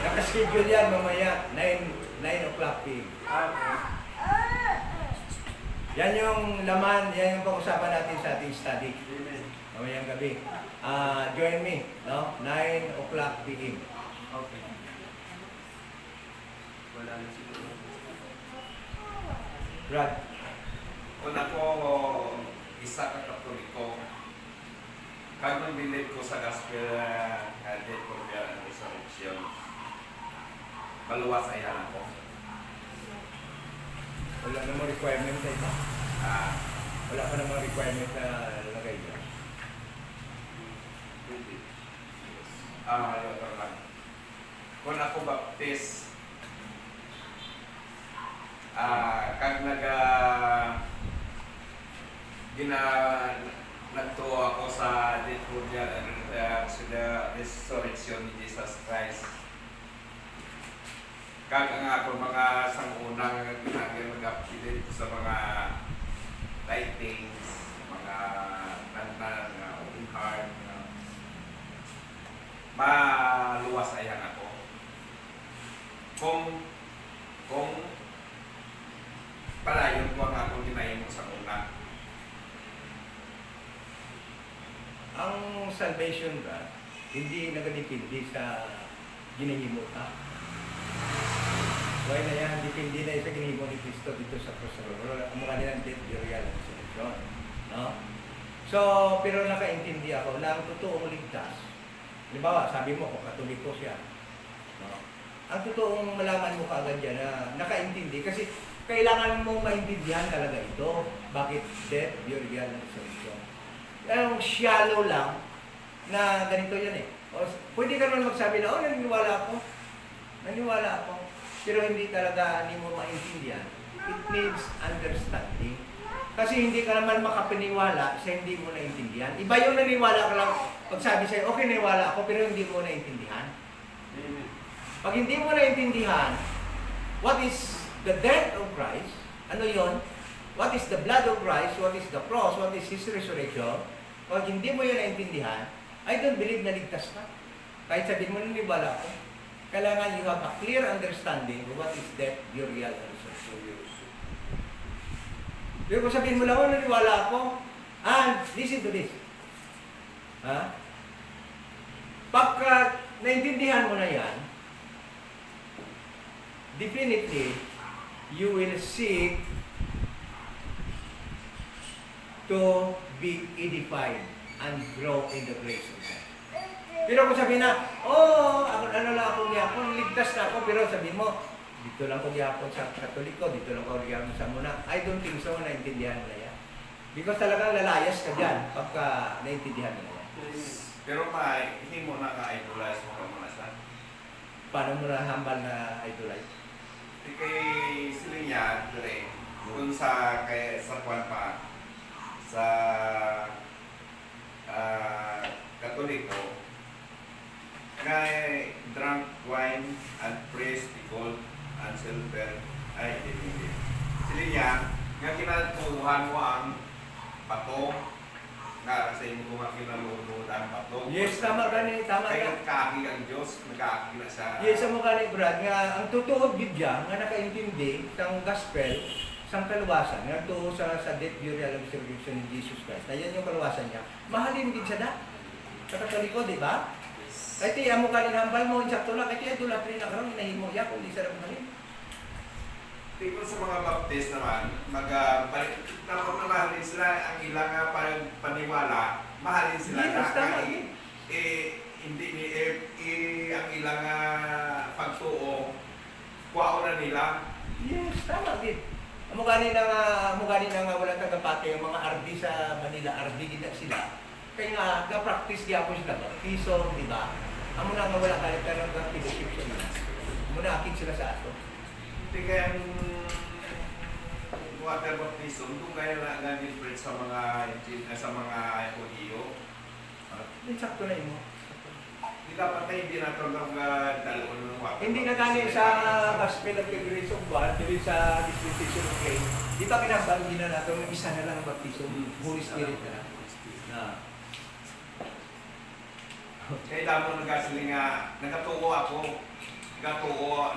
Nakaschedule yan mamaya, 9 o'clock p.m. Okay. Yan yung laman, yan yung pag-usapan natin sa ating study. Amen. Mamayang gabi. Join me, no? 9 o'clock p.m. Okay. Wala na siguro. Brad, Una ko, isa ka Katoliko. Kag believe ko sa gospel death for burial and resurrection. Baluwas ay ako. wala namang requirement sa iba. Wala pa namang requirement na lagay dyan. Ito lang. Kung ako baptist, kag nagtuo ako sa death burial and the resurrection ni Jesus Christ. Kag ang ako mga sangunang nag-appeal sa mga writings, mga kanta na open heart, maluwas ayan ako. Kung palayon ko ang akong ginahimo sa una. Ang salvation ba, hindi nagadepende sa ginahimo ka. Why na yan, depende na sa ginahimo ni Cristo dito sa Cruz. Ang mukha nilang death, burial, and resurrection. No? So, pero nakaintindi ako na ang totoong ligtas. Halimbawa, sabi mo, kung Katoliko siya. No? Ang totoong malaman mo kaagad yan na nakaintindi. Kasi kailangan mong maintindihan talaga ito. Bakit death, burial, and resurrection. Yung shallow lang na ganito yan eh. O, pwede ka naman magsabi na, oh, naniniwala ako. Naniniwala ako. Pero hindi talaga hindi mo maintindihan. It needs understanding. Kasi hindi ka naman makapaniwala sa hindi mo naintindihan. Iba yung naniwala ka lang, pag sabi sa'yo, okay, naniwala ako, pero hindi mo naintindihan. Amen. Pag hindi mo naintindihan, what is the death of Christ? Ano yon? What is the blood of Christ? What is the cross? What is His resurrection? Pag hindi mo yun naintindihan, I don't believe na ligtas ka. Kahit sabihin mo, naniwala ako. Kailangan you have a clear understanding of what is death, burial, and resurrection. Pero kung sabihin mo lang, oh, naniwala ako, and listen to this. Ha? Pagka naintindihan mo na yan, definitely, you will seek to be edified and grow in the grace of God. Pero kung sabihin na, oh, ano lang ako gihapon, ligtas na ako, pero sabihin mo, dito lang ako gihapon sa Katoliko, dito lang ako gihapon sa Muna. I don't think so, naintindihan mo na yan. Because talagang lalayas ka dyan pagka naintindihan mo na yan. Pero hindi mo na ka-idolize mo ka muna sa. Paano mo na hambal na idolize? Kay sila dire kung sa kwan pa sa Katoliko kay drunk wine and praise the gold and silver, ay hindi. Sila niya, nga kinatuhan mo ang bato, nga sa inyo kung kinalunod ang bato. Yes, tama gani, tama Kaya ka. nagkaaki ang Diyos, nagkaaki na sa... Yes, mo gani, Brad, nga ang tutuod gid diya nga nakaintindi sang gospel sang kaluwasan nga tuo sa death, burial, and resurrection ni Jesus Christ. Na yan yung kaluwasan niya. Mahalin gid siya da. Sa Katoliko, di ba? Kaya ti amo kanin hambal mo insakto lang kaya dula pri na karon inahimo ya kung di sarap mahalin. Tingko sa mga baptist naman, balik dapat na mahalin sila ang ilang paniwala, mahalin sila Yes, na tama. hindi ang ilang pagtuo kuwao na nila. Yes, tama gid. Amo gani na nga wala tagapati yung mga RD sa Manila, RD gid na sila. Kaya nga ga-practice di ako sila baptiso, di ba? Amo na nga wala kalit ka ng fellowship sila. Muna akit sila sa ato. Hindi kaya ang water baptism, doon kaya na different sa mga Hudiyo. Insakto na imo. Hindi dapat na hindi natin dalon ng water. Hindi na gani sa gospel of the grace of God, dili sa dispensation of grace. Di ba kinabanggi na nato isa na lang ang baptism, Holy Spirit na lang. Na Kaya damo nagasiling nga, nagatuo ako,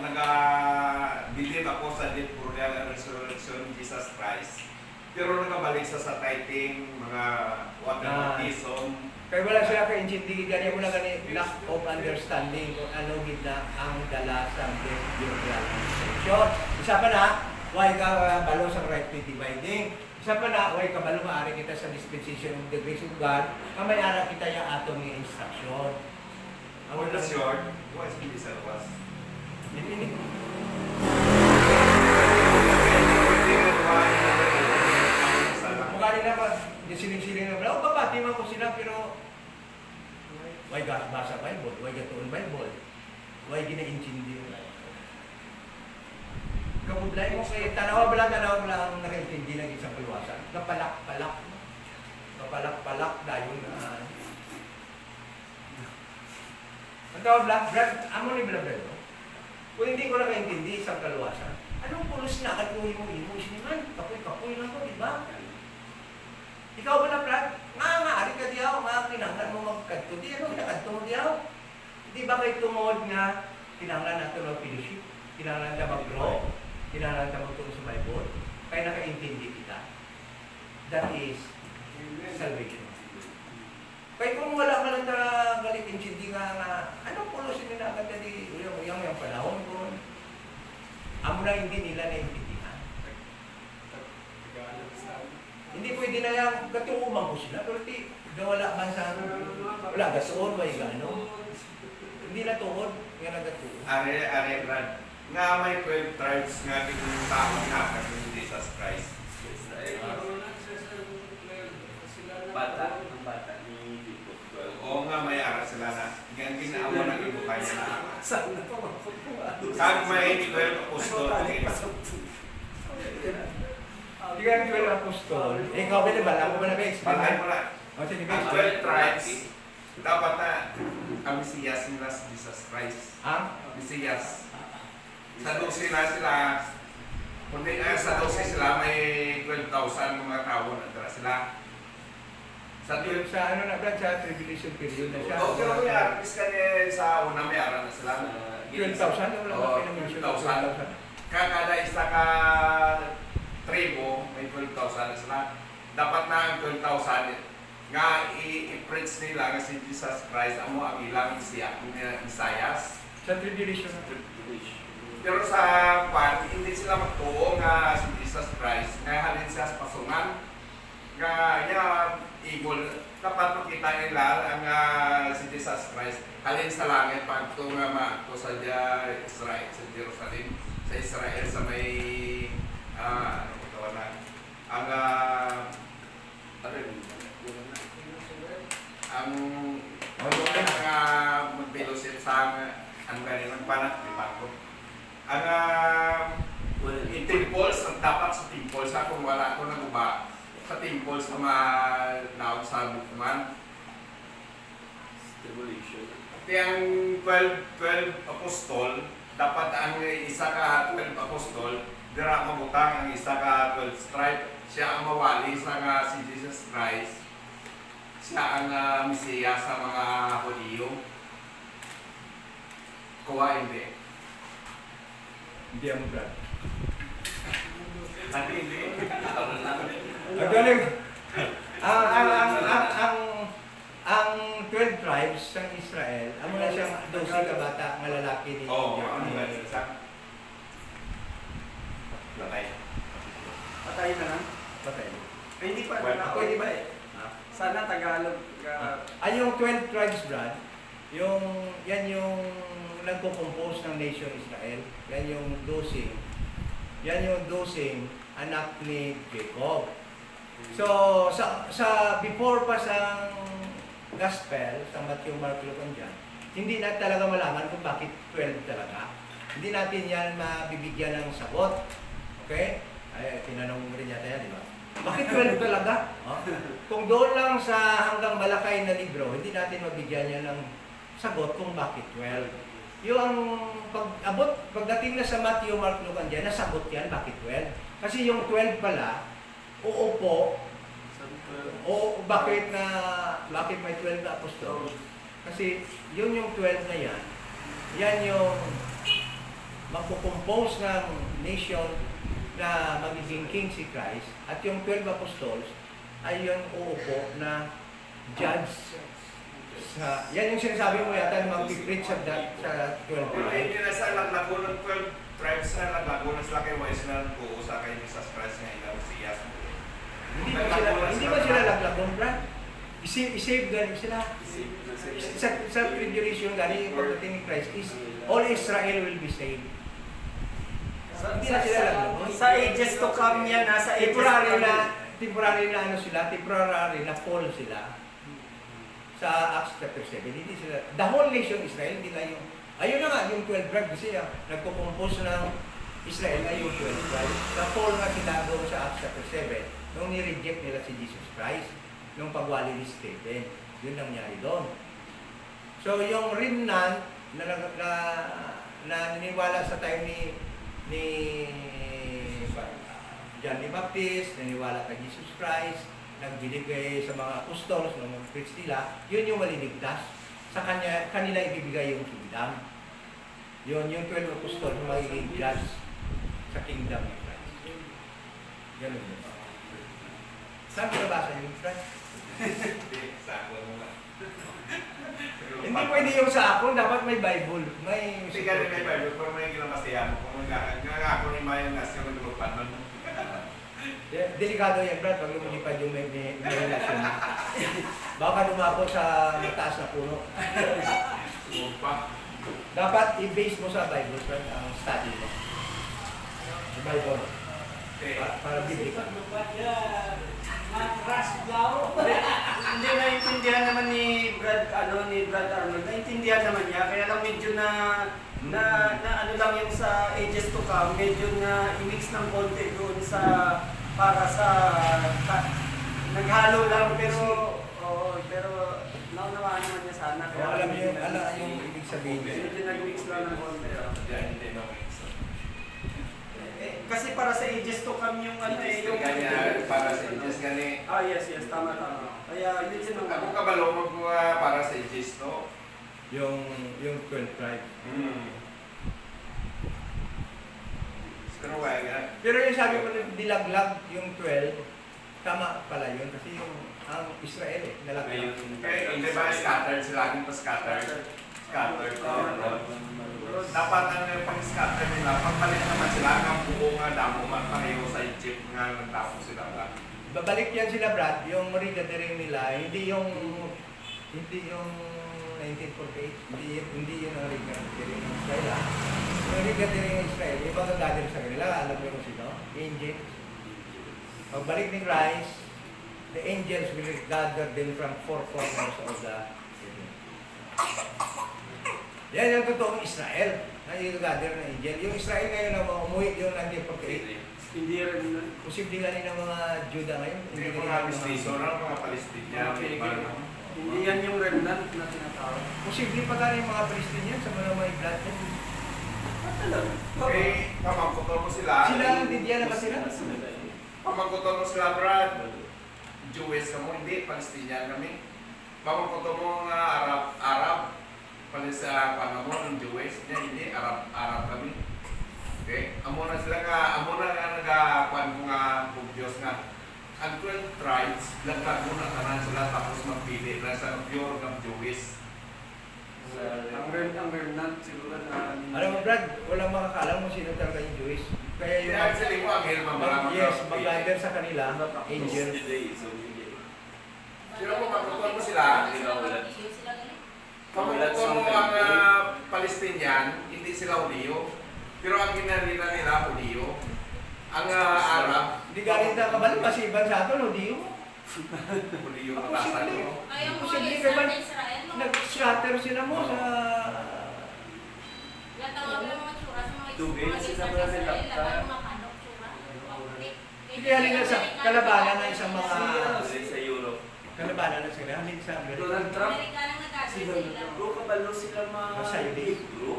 nag-believe ako sa death, burial, and resurrection of Jesus Christ. Pero nagabalik sa tithing, mga water baptism. kaya wala sila kay intindi gani mo na gani lack of understanding kung ano gid na ang dala sa death, burial, and resurrection. Isa pa na, why ka balo sa right dividing. Isa pa na, why kabalo maaari kita sa dispensation of the grace of God, ang may ara kita yung atong ng instruction. Ang What is your, what is this was? Hindi. Mukha nila pa, siling-siling na pala, babati man ko sila, pero why basa Bible, why gatuon Bible, why gina-intindi yung Bible. Kabublay mo kay tanawa ba ang nakaintindi ng isang kaluwasan. Kapalak-palak dayon na. Ang tawag lang, Brad, amo ni Brad, kung hindi ko nakaintindi isang kaluwasan, anong pulos na katuloy mo imo man? Kapoy lang ko, di ba? Ikaw ba na, Brad? Ari ka diyaw, kinanglan mo magkadto di, ano, kinakadto mo diyaw? Di ba kay tungod nga, kinanglan nato ng fellowship, kinanglan na mag-grow, kinanglan na magturo sa Bible, kaya nakaintindi kita. That is salvation. Kaya kung wala ka lang galit intindi nga, anong pulos yun na agad di, yung panahon ko, amo na hindi nila naintindihan. Hindi pwede na yung katuumang ko sila, pero wala man sa wala, gasuon, may gano. Hindi na tuod, nga nagatuon. Are, Brad, nga may 12 tribes nga pinuntahan natin ng Jesus Christ. Bata, ang bata ni Dito. Oo nga may ara sila na, nga ginawa ng ibo kaya na. Saan na pa makukuha? Kag may 12 apostol, Hindi ka yung 12 apostol. Ikaw ba naman, ako ba na ba explain? balay mo na. O, sige, Ang explain. 12 tribes, dapat na ang Mesiyas nila si Jesus Christ. Ang? Mesiyas. Sa 12 na sila, kundi sa 12 sila may 12,000 mga tao na sila. Sa Yung sa ano na Brad, sa tribulation period na siya. Oo, pero may artist ka niya sa una may ara na sila. 12,000? Wala Oo, ka pinag-mention. 12,000. Kada isa ka tribo, may 12,000 na sila. Dapat na ang 12,000 nga i-preach nila nga si Jesus Christ amo ang ilang Isayas. Sa tribulation. Pero sa pan, hindi sila magtuo nga si Jesus Christ nga halin siya sa pasungan nga igol. Dapat makita nila ang si Jesus Christ halin sa langit pagto nga maakto sa Israel, sa Jerusalem, sa Israel sa may ano ko tawanan ang mag-fellowship sa ang ganyan panak di ba ko ang temples ang dapat sa temples kung wala ko naguba sa temples na naog sa bukman. Tribulation. At yung 12 apostol, dapat ang isa ka 12 apostol, dira mabutang ang isa ka 12 tribe, siya ang mawali sa nga si Jesus Christ. Siya ang Mesiya sa mga Hudyo. Kuha hindi. Hindi ang Brad. Hindi. Ang galing. Ang 12 tribes ng Israel, amo na siyang 12 ka bata nga lalaki ni Oo, ano ba sa Latay. Patay na lang. Patay. Ay, hindi pa. Well, Pwede ba eh? Sana Tagalog. Ay, yung 12 tribes, Brad, yan yung nagpo-compose ng nation Israel. Yan yung 12. Yan yung 12 anak ni Jacob. So, sa before pa sa gospel, sa Matthew, Mark, Luke, and John, hindi natin talaga malaman kung bakit 12 talaga. Hindi natin yan mabibigyan ng sagot. Okay? Ay, tinanong mo rin yata yan, di ba? Bakit 12 talaga? Oh? Kung doon lang sa hanggang malakay na libro, hindi natin mabigyan yan ng sagot kung bakit 12. Yung pagdating na sa Matthew, Mark, Luke, and John, nasagot yan, bakit 12? Kasi yung 12 pala, uupo, o bakit may 12 na apostol? Kasi yun yung 12 na yan yung magpo-compose ng nation na magiging king si Christ, at yung 12 apostles ay yung uupo na judge. Yan yung sinasabi mo yata na mag-preach sa 12 tribes. Hindi na sa laglagunan 12 tribes na laglagunan sila kay Wise na buo sa kay Jesus Christ nga ilaw siya. Hindi ba sila laglagon, Brad? I-save galing sila. Sa tribulation galing yung pagdating ni Christ is all Israel will be saved. Hindi na sila laglagon. Sa ages to come yan, nasa ages Temporary na ano sila, temporary na fall sila. Sa Acts chapter 7, hindi sila, the whole nation Israel, hindi lang yung, ayun na nga, yung 12 tribes kasi nagpo-compose ng Israel ay yung 12 tribes. Na-fall nga sila doon sa Acts chapter 7 nung ni-reject nila si Jesus Christ, nung pagwali ni Stephen. Yun ang nangyari doon. So, yung remnant na niniwala sa time ni John the Baptist, naniwala kay Jesus Christ, nagbibigay sa mga apostles ng mga preach nila, yun yung maliligtas. Sa kanila ibibigay yung kingdom. Yun yung 12 apostles na magiging judge sa kingdom ni Christ. Ganun yun. Saan ko nabasa yung Christ? Hindi pwede yung sa ako, dapat may Bible. Hindi ka rin may Bible, pero may ginamasiyan mo. Kung ako rin mayung nasa yung naglupan mo. Delikado yan, Brad, pag lumilipad yung may relasyon. Baka lumako sa taas na puno. Dapat i-base mo sa Bible, Brad, ang study mo. Sa Bible. Para biblical. Hindi naintindihan naman ni Brad Arnold. Naintindihan naman niya, kaya lang medyo na ano lang yung sa ages to come, medyo na i-mix ng konti doon sa para sa naghalo lang pero naunawaan naman niya sana. Kaya Alam yung ibig sabihin niya. medyo nag-mix lang ng konti. Hindi na mix. Kasi para sa ages to come yung ano yung Kanya para sa ages gani. yes, tama. Kaya yun din Ako kabalo magkuha para sa ages to. Yung 12 tribe. Pero wala. Pero yung sabi mo dilaglag yung 12, tama pala yun kasi ang Israel nalaglag. Kaya hindi ba scattered sila? Laging pa scattered. Scattered. Dapat ang pang-scatter nila, pagpalit naman sila ng buo nga damo man pareho sa Egypt nga nagtapos sila lang. Babalik yan sila, Brad, yung regathering nila, hindi yung 1948, hindi yung regathering ng Israel. Yung regathering ng Israel, yung mga gather sa kanila, alam mo kung sino? Angels. Pagbalik ni Christ, the angels will gather them from four corners of the yan yung totoong Israel na i-gather ng angel. Yung Israel ngayon na umuwi yung 1948. hindi rin Posible nga rin ng mga Juda ngayon. Hindi mga Mistizo, mga Palestinian. hindi yan yung remnant na tinatawag. Posible pa nga rin mga Palestinian sa mga blood. Eh, pamangkuton mo sila. Sila ang didiyan na ba sila? Pamangkuton mo sila, Brad. Jewish ka mo, hindi. Palestinian kami. Pamangkuton mo nga Arab. Palisa Panamon, Jewish. Niya, hindi. Arab kami. Okay? Amo na nagakuan ko nga kung Diyos nga. Ang 12 tribes, laglag mo na tanan sila tapos magpili na sa pure ng Jewish. Ang remnant siguro na... Alam mo Brad, walang makakalam mo sino talaga yung Jewish. Kaya yung Kaya actually mo ang helma yes, mag-guide sa kanila, angel. Sino mo pagkukuhan mo sila? Pagkukuhan mo ang Palestinian, hindi sila Hudiyo. Pero ang ginalina nila, Hudiyo. Ang Arab, Hindi galing na kabalo kasi ibang sa ato, no? Di mo. Hudiyo Ako katasan simple. mo. Ayaw mo Posible yung ka ba? sa Israel, no? Nag-scatter sila mo sa... Gatawag lang mga tsura sa mga Tubig, mga sila sa pala Israel, nila. laban mga kanok, tsura. Maputik. Hindi halin na sa kalabanan ng isang mga... Sa Europe. Kalabanan na sila, halin sa Donald Amerika. Trump. Amerikanang nag-agree Sila sila. bro, kabalo sila Basta yun eh. bro.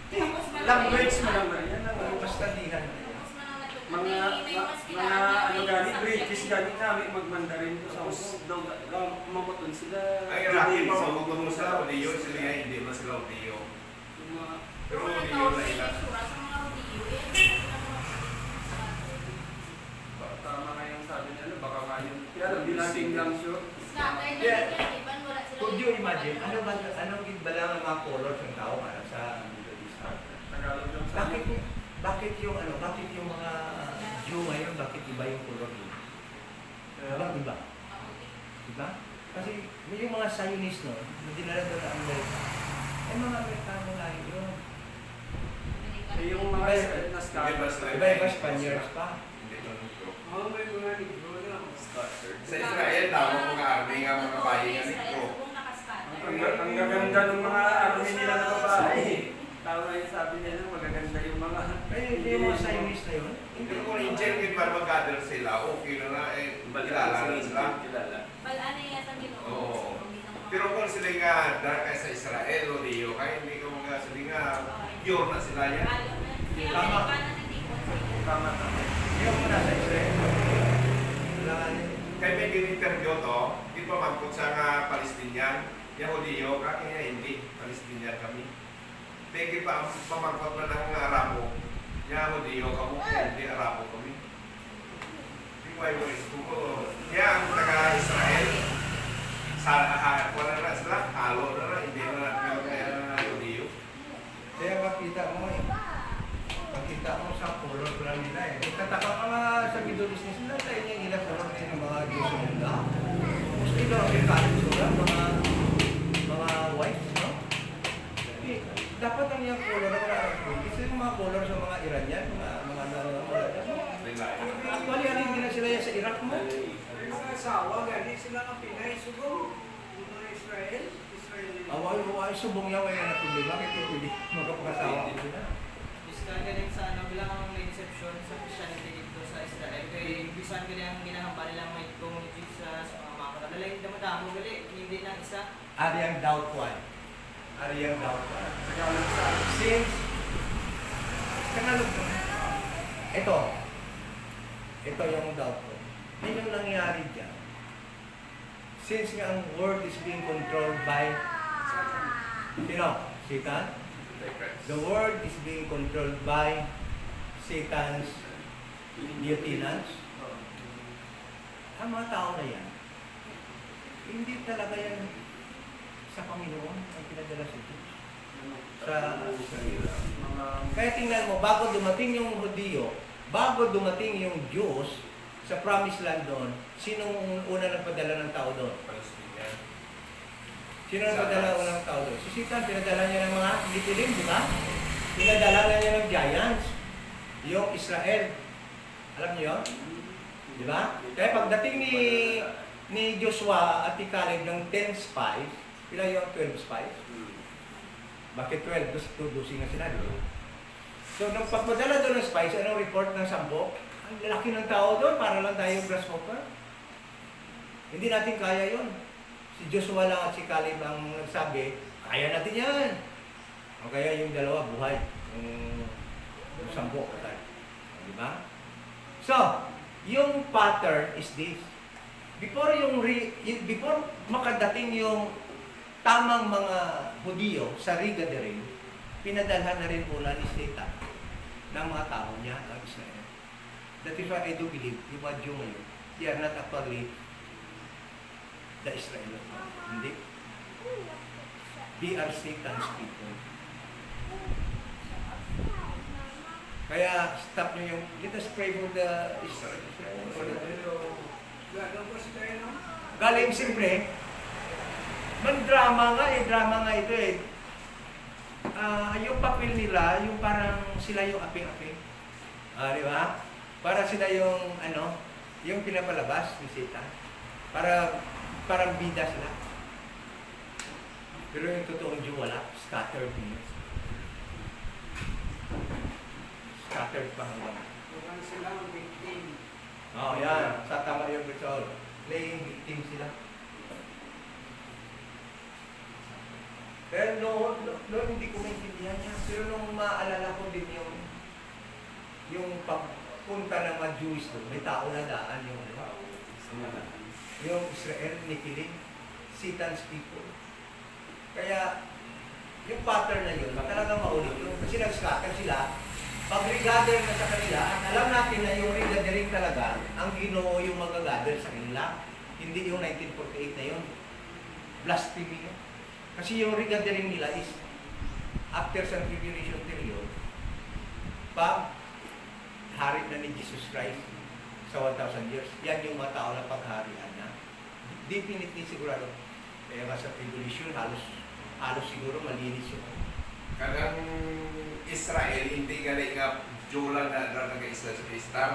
Tapos malaki- Language mo naman yan. Basta dihan. Tapos mananatod. Mga May mas mga kailangan ano may gani subject. British gani namin magmandarin ko sa mamuton sila. Ang Iraqi pa pagkukuhan mo sila, Hudiyo, sila nga hindi mo sila Hudiyo. Yung mga Pero Kung Hudiyo natawag na sila ilan. yung tsura sa mga Hudiyo, eh, tama nga yung sabi niya, baka nga yun. Kaya lang, di natin lang sure. scatter na Yeah. yan, iban wala sila. Could you imagine, anong gidbalang ang mga colors ng tao para sa Middle East? Tagalog yung sabi. Bakit yung mga Jew ngayon, bakit iba yung color nila? Bakit iba? Diba? Kasi yung mga Zionist, no, na dinala doon ng Amerika, ay mga Amerikano nga yun. Eh, yung mga Israel na scatter. Iba-iba Spaniards pa. Hindi to nito. May mga negro lang. Sa Israel, tawag mga army nga mga bayi nga nito. Ang gaganda ng mga army nila na babae. Tama yung sabi nila, magaganda yung mga... Ay, yung mga Zionist na yun, Hindi ko rin dyan kung para mag-gather sila, okay na na, kilala na sila. Kilala. Balana yan sa Ginoo. Oo. Pero kung sila nga dark sa Israel o Dio, kaya hindi ko mga sila nga pure na sila yan. Tama. Tama tama. yung mga nasa Israel. Kailangan Kaya may din-interview to, di pa magkot sa nga Palestinian, Yahudiyo, kaya hindi, Palestinian kami. Pwede pa pamangkot na ng Arabo, Yahudiyo kamo, hindi Arabo kami. Di ko ay kaya ang taga-Israel, sa wala na sila, halo na, hindi na Yahudiyo. kaya makita mo eh. Makita mo sa color ko lang nila eh. Nagtataka ka nga sa Middle East nila tayo niya ilang color din ng mga Diyos ng mundo. Mostly daw Amerikano sila, mga whites, no? Eh, dapat ang yung color na wala ng kasi yung mga color sa mga Iranian, mga actually, alin din na sila yan sa Iraq mo. Yung mga asawa, gani sila ng Pinay, siguro. Yung mga Israel. Away, subong yaw ngayon na problema, kaya pwede magkapakasawa ko sila. Bisan galing sa ano bilang ang may exception sa Christianity dito sa Israel. Kaya bisan galing ang ginahamba nila may itong Jesus, mga kalalay, damadamo gali, hindi na isa. Ariang doubt one. Ariang doubt one. Tagalog sa Since, Tagalog mo. Ito yung doubt ko. Yan yung nangyari dyan. Since nga ang world is being controlled by sino? Satan? The world is being controlled by Satan's lieutenants. Ang mga tao na yan, hindi talaga yan sa Panginoon ang pinadala sa Diyos. mga Kaya tingnan mo, bago dumating yung Hudiyo, bago dumating yung Diyos sa promised land doon, sinong una nagpadala ng tao doon? Palestinian. Sino nagpadala ng tao doon? Si Satan, pinadala niya ng mga lipilim, di ba? Pinadala na niya ng giants, yung Israel. Alam niyo yun? Di ba? Kaya pagdating ni Joshua at ni Caleb ng 10 spies, pila yung 12 spies? Bakit 12? Tudusin na sila, di ba? So, nung pagpadala doon ng spies, anong report ng sambo? Ang lalaki ng tao doon, para lang tayo grasshopper. Hindi natin kaya yon. Si Joshua lang at si Caleb ang nagsabi, kaya natin yan. O kaya yung dalawa buhay. Yung sambo tayo. Di ba? So, yung pattern is this. Before makadating yung tamang mga Hudiyo sa Riga-Derim, pinadalhan na rin muna ni Satan ng mga tao niya ng Israel. That is why I do believe, yung mga Jew ngayon, they are not actually the Israelites. Hindi. They are Satan's people. Kaya stop nyo yung, let us pray for the Israel. Gagawin ko kayo, no? Galing siyempre, drama nga ito eh. Yung papel nila, yung parang sila yung aping-aping. Di ba? Para sila yung, yung pinapalabas ni Satan. Parang bida sila. Pero yung totoong Jew, wala. Scattered niyo. Scattered pa hanggang. Mukhang sila ang victim. Yan. Sa tama yung Rizal. Playing victim sila. Pero noon hindi ko maintindihan niya. Pero nung maalala ko din yung pagpunta ng mga Jewish doon, may tao na daan yung Israel, nikiling, Satan's people. Kaya, yung pattern na yun, talagang maulit yun. Kasi nag-scatter sila, pag regather na sa kanila, alam natin na yung regathering talaga, ang Ginoo yung mag-gather sa kanila. Hindi yung 1948 na yun. Blasphemy yun. Kasi yung regathering nila is after sa tribulation period, pag hari na ni Jesus Christ sa 1,000 years, yan yung mga tao na pagharian na. Definitely sigurado. Kaya nga sa tribulation, halos siguro malinis yung Kadang Israel, hindi galing nga Jola na nag-Isla sa Kristal.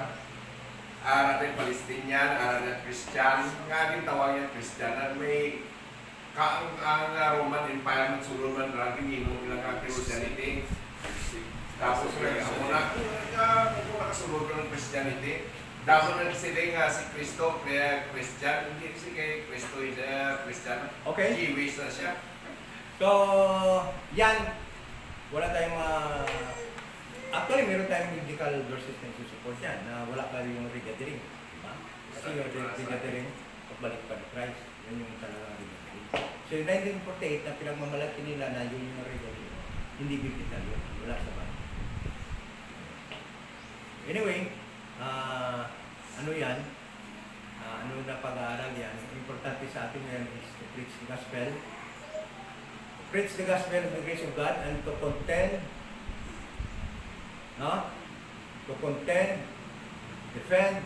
Ara rin Palestinian, ara rin Christian. Nga din tawag yan Christian. At may ang Roman Empire man sulod man raging ino ilang ang Christianity. Tapos ako na kung nakasulod ng Christianity. Dapat na sila nga si Kristo, kaya Christian, hindi si kay Kristo Christian. Okay. Jewish na siya. So, yan. Wala tayong actually, meron tayong biblical verses na support yan na wala pa rin yung regathering. Diba? Kasi yung regathering, pagbalik pa ni Christ. Yan yung talagang regathering. So, yung 1948 na pinagmamalaki nila na yun yung regathering, hindi biblical yun. Wala sa Bible. Anyway, ano yan? Ano na pag-aaral yan? Importante sa atin yan is to preach the gospel. Preach the gospel of the grace of God and to contend, to contend, defend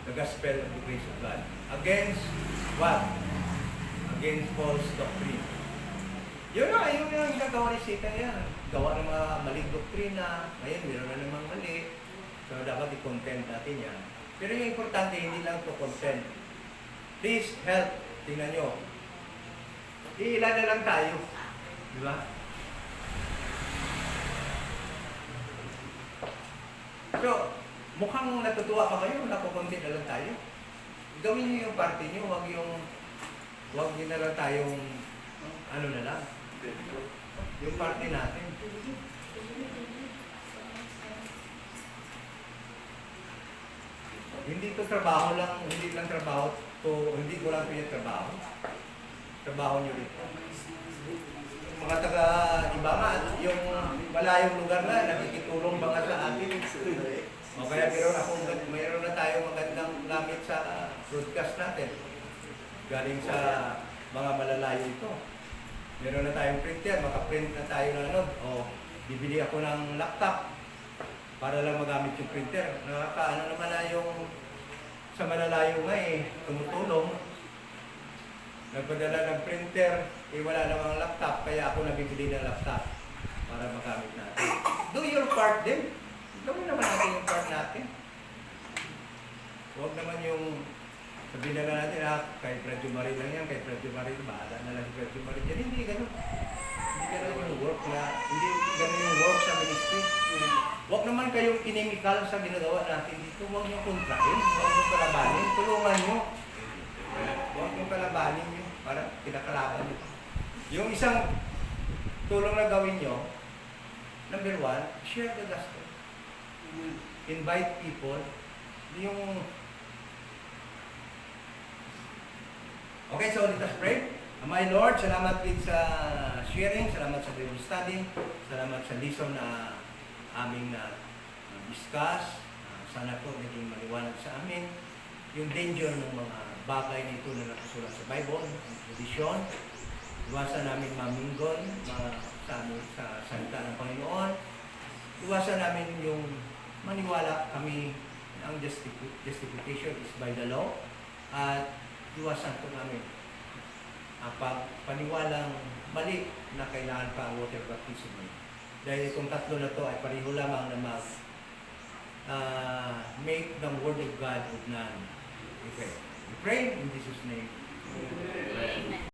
the gospel of the grace of God. Against what? Against false doctrine. Yun yung ginagawa ni Satan yan. Gawa ng mga maling doktrina. Ngayon, meron na namang mali. So, dapat i-contend natin yan. Pero yung importante, hindi lang to contend. Please help. Tingnan nyo. Ilan na lang tayo. Di ba? So, mukhang natutuwa pa kayo, nakukontent na lang tayo. Gawin nyo yung parte nyo, huwag nyo na lang tayong, ano na lang, yung parte natin. Hindi to trabaho lang, hindi lang trabaho to, hindi ko lang pinatrabaho. Trabaho nyo rin. Mga taga-iba nga, yung malayong lugar na, nakikitulong ba nga sa atin. O kaya mayroon na tayong magandang gamit sa broadcast natin. Galing sa mga malalayo ito. Meron na tayong printer, makaprint na tayo ng o bibili ako ng laptop para lang magamit yung printer. Nakakaano naman na yung sa malalayo nga tumutulong. Nagpadala ng printer, wala namang laptop, kaya ako nabibili ng laptop para magamit natin. Do your part din. Gawin naman natin yung part natin. Huwag naman yung sabihin na natin, kay Freddy Marie lang yan, kay Freddy Marie, bahala na lang si Freddy Marie yan. Hindi ganun. Hindi ganun yung work hindi ganun yung work sa ministry. Huwag naman kayong inimikal sa ginagawa natin dito. Huwag nyo kontrahin, huwag nyo palabanin, tulungan nyo. Huwag nyo palabanin nyo para pinakalaban nyo. Yung isang tulong na gawin nyo, Number one, share the gospel. Invite people. Yung... Okay, so let us pray. My Lord, salamat din sa sharing, salamat sa Bible study, salamat sa lesson na aming discuss. Sana po naging maliwanag sa amin yung danger ng mga bagay nito na nakasulat sa Bible, ang tradisyon. Iwasan namin maminggol sa salita ng Panginoon. Iwasan namin yung maniwala kami na ang justification is by the law. At iwasan po namin ang paniwalang mali na kailangan pa ang water baptism. Dahil itong tatlo na to ay pareho lamang na make the word of God of none effect. We pray in Jesus' name. Amen.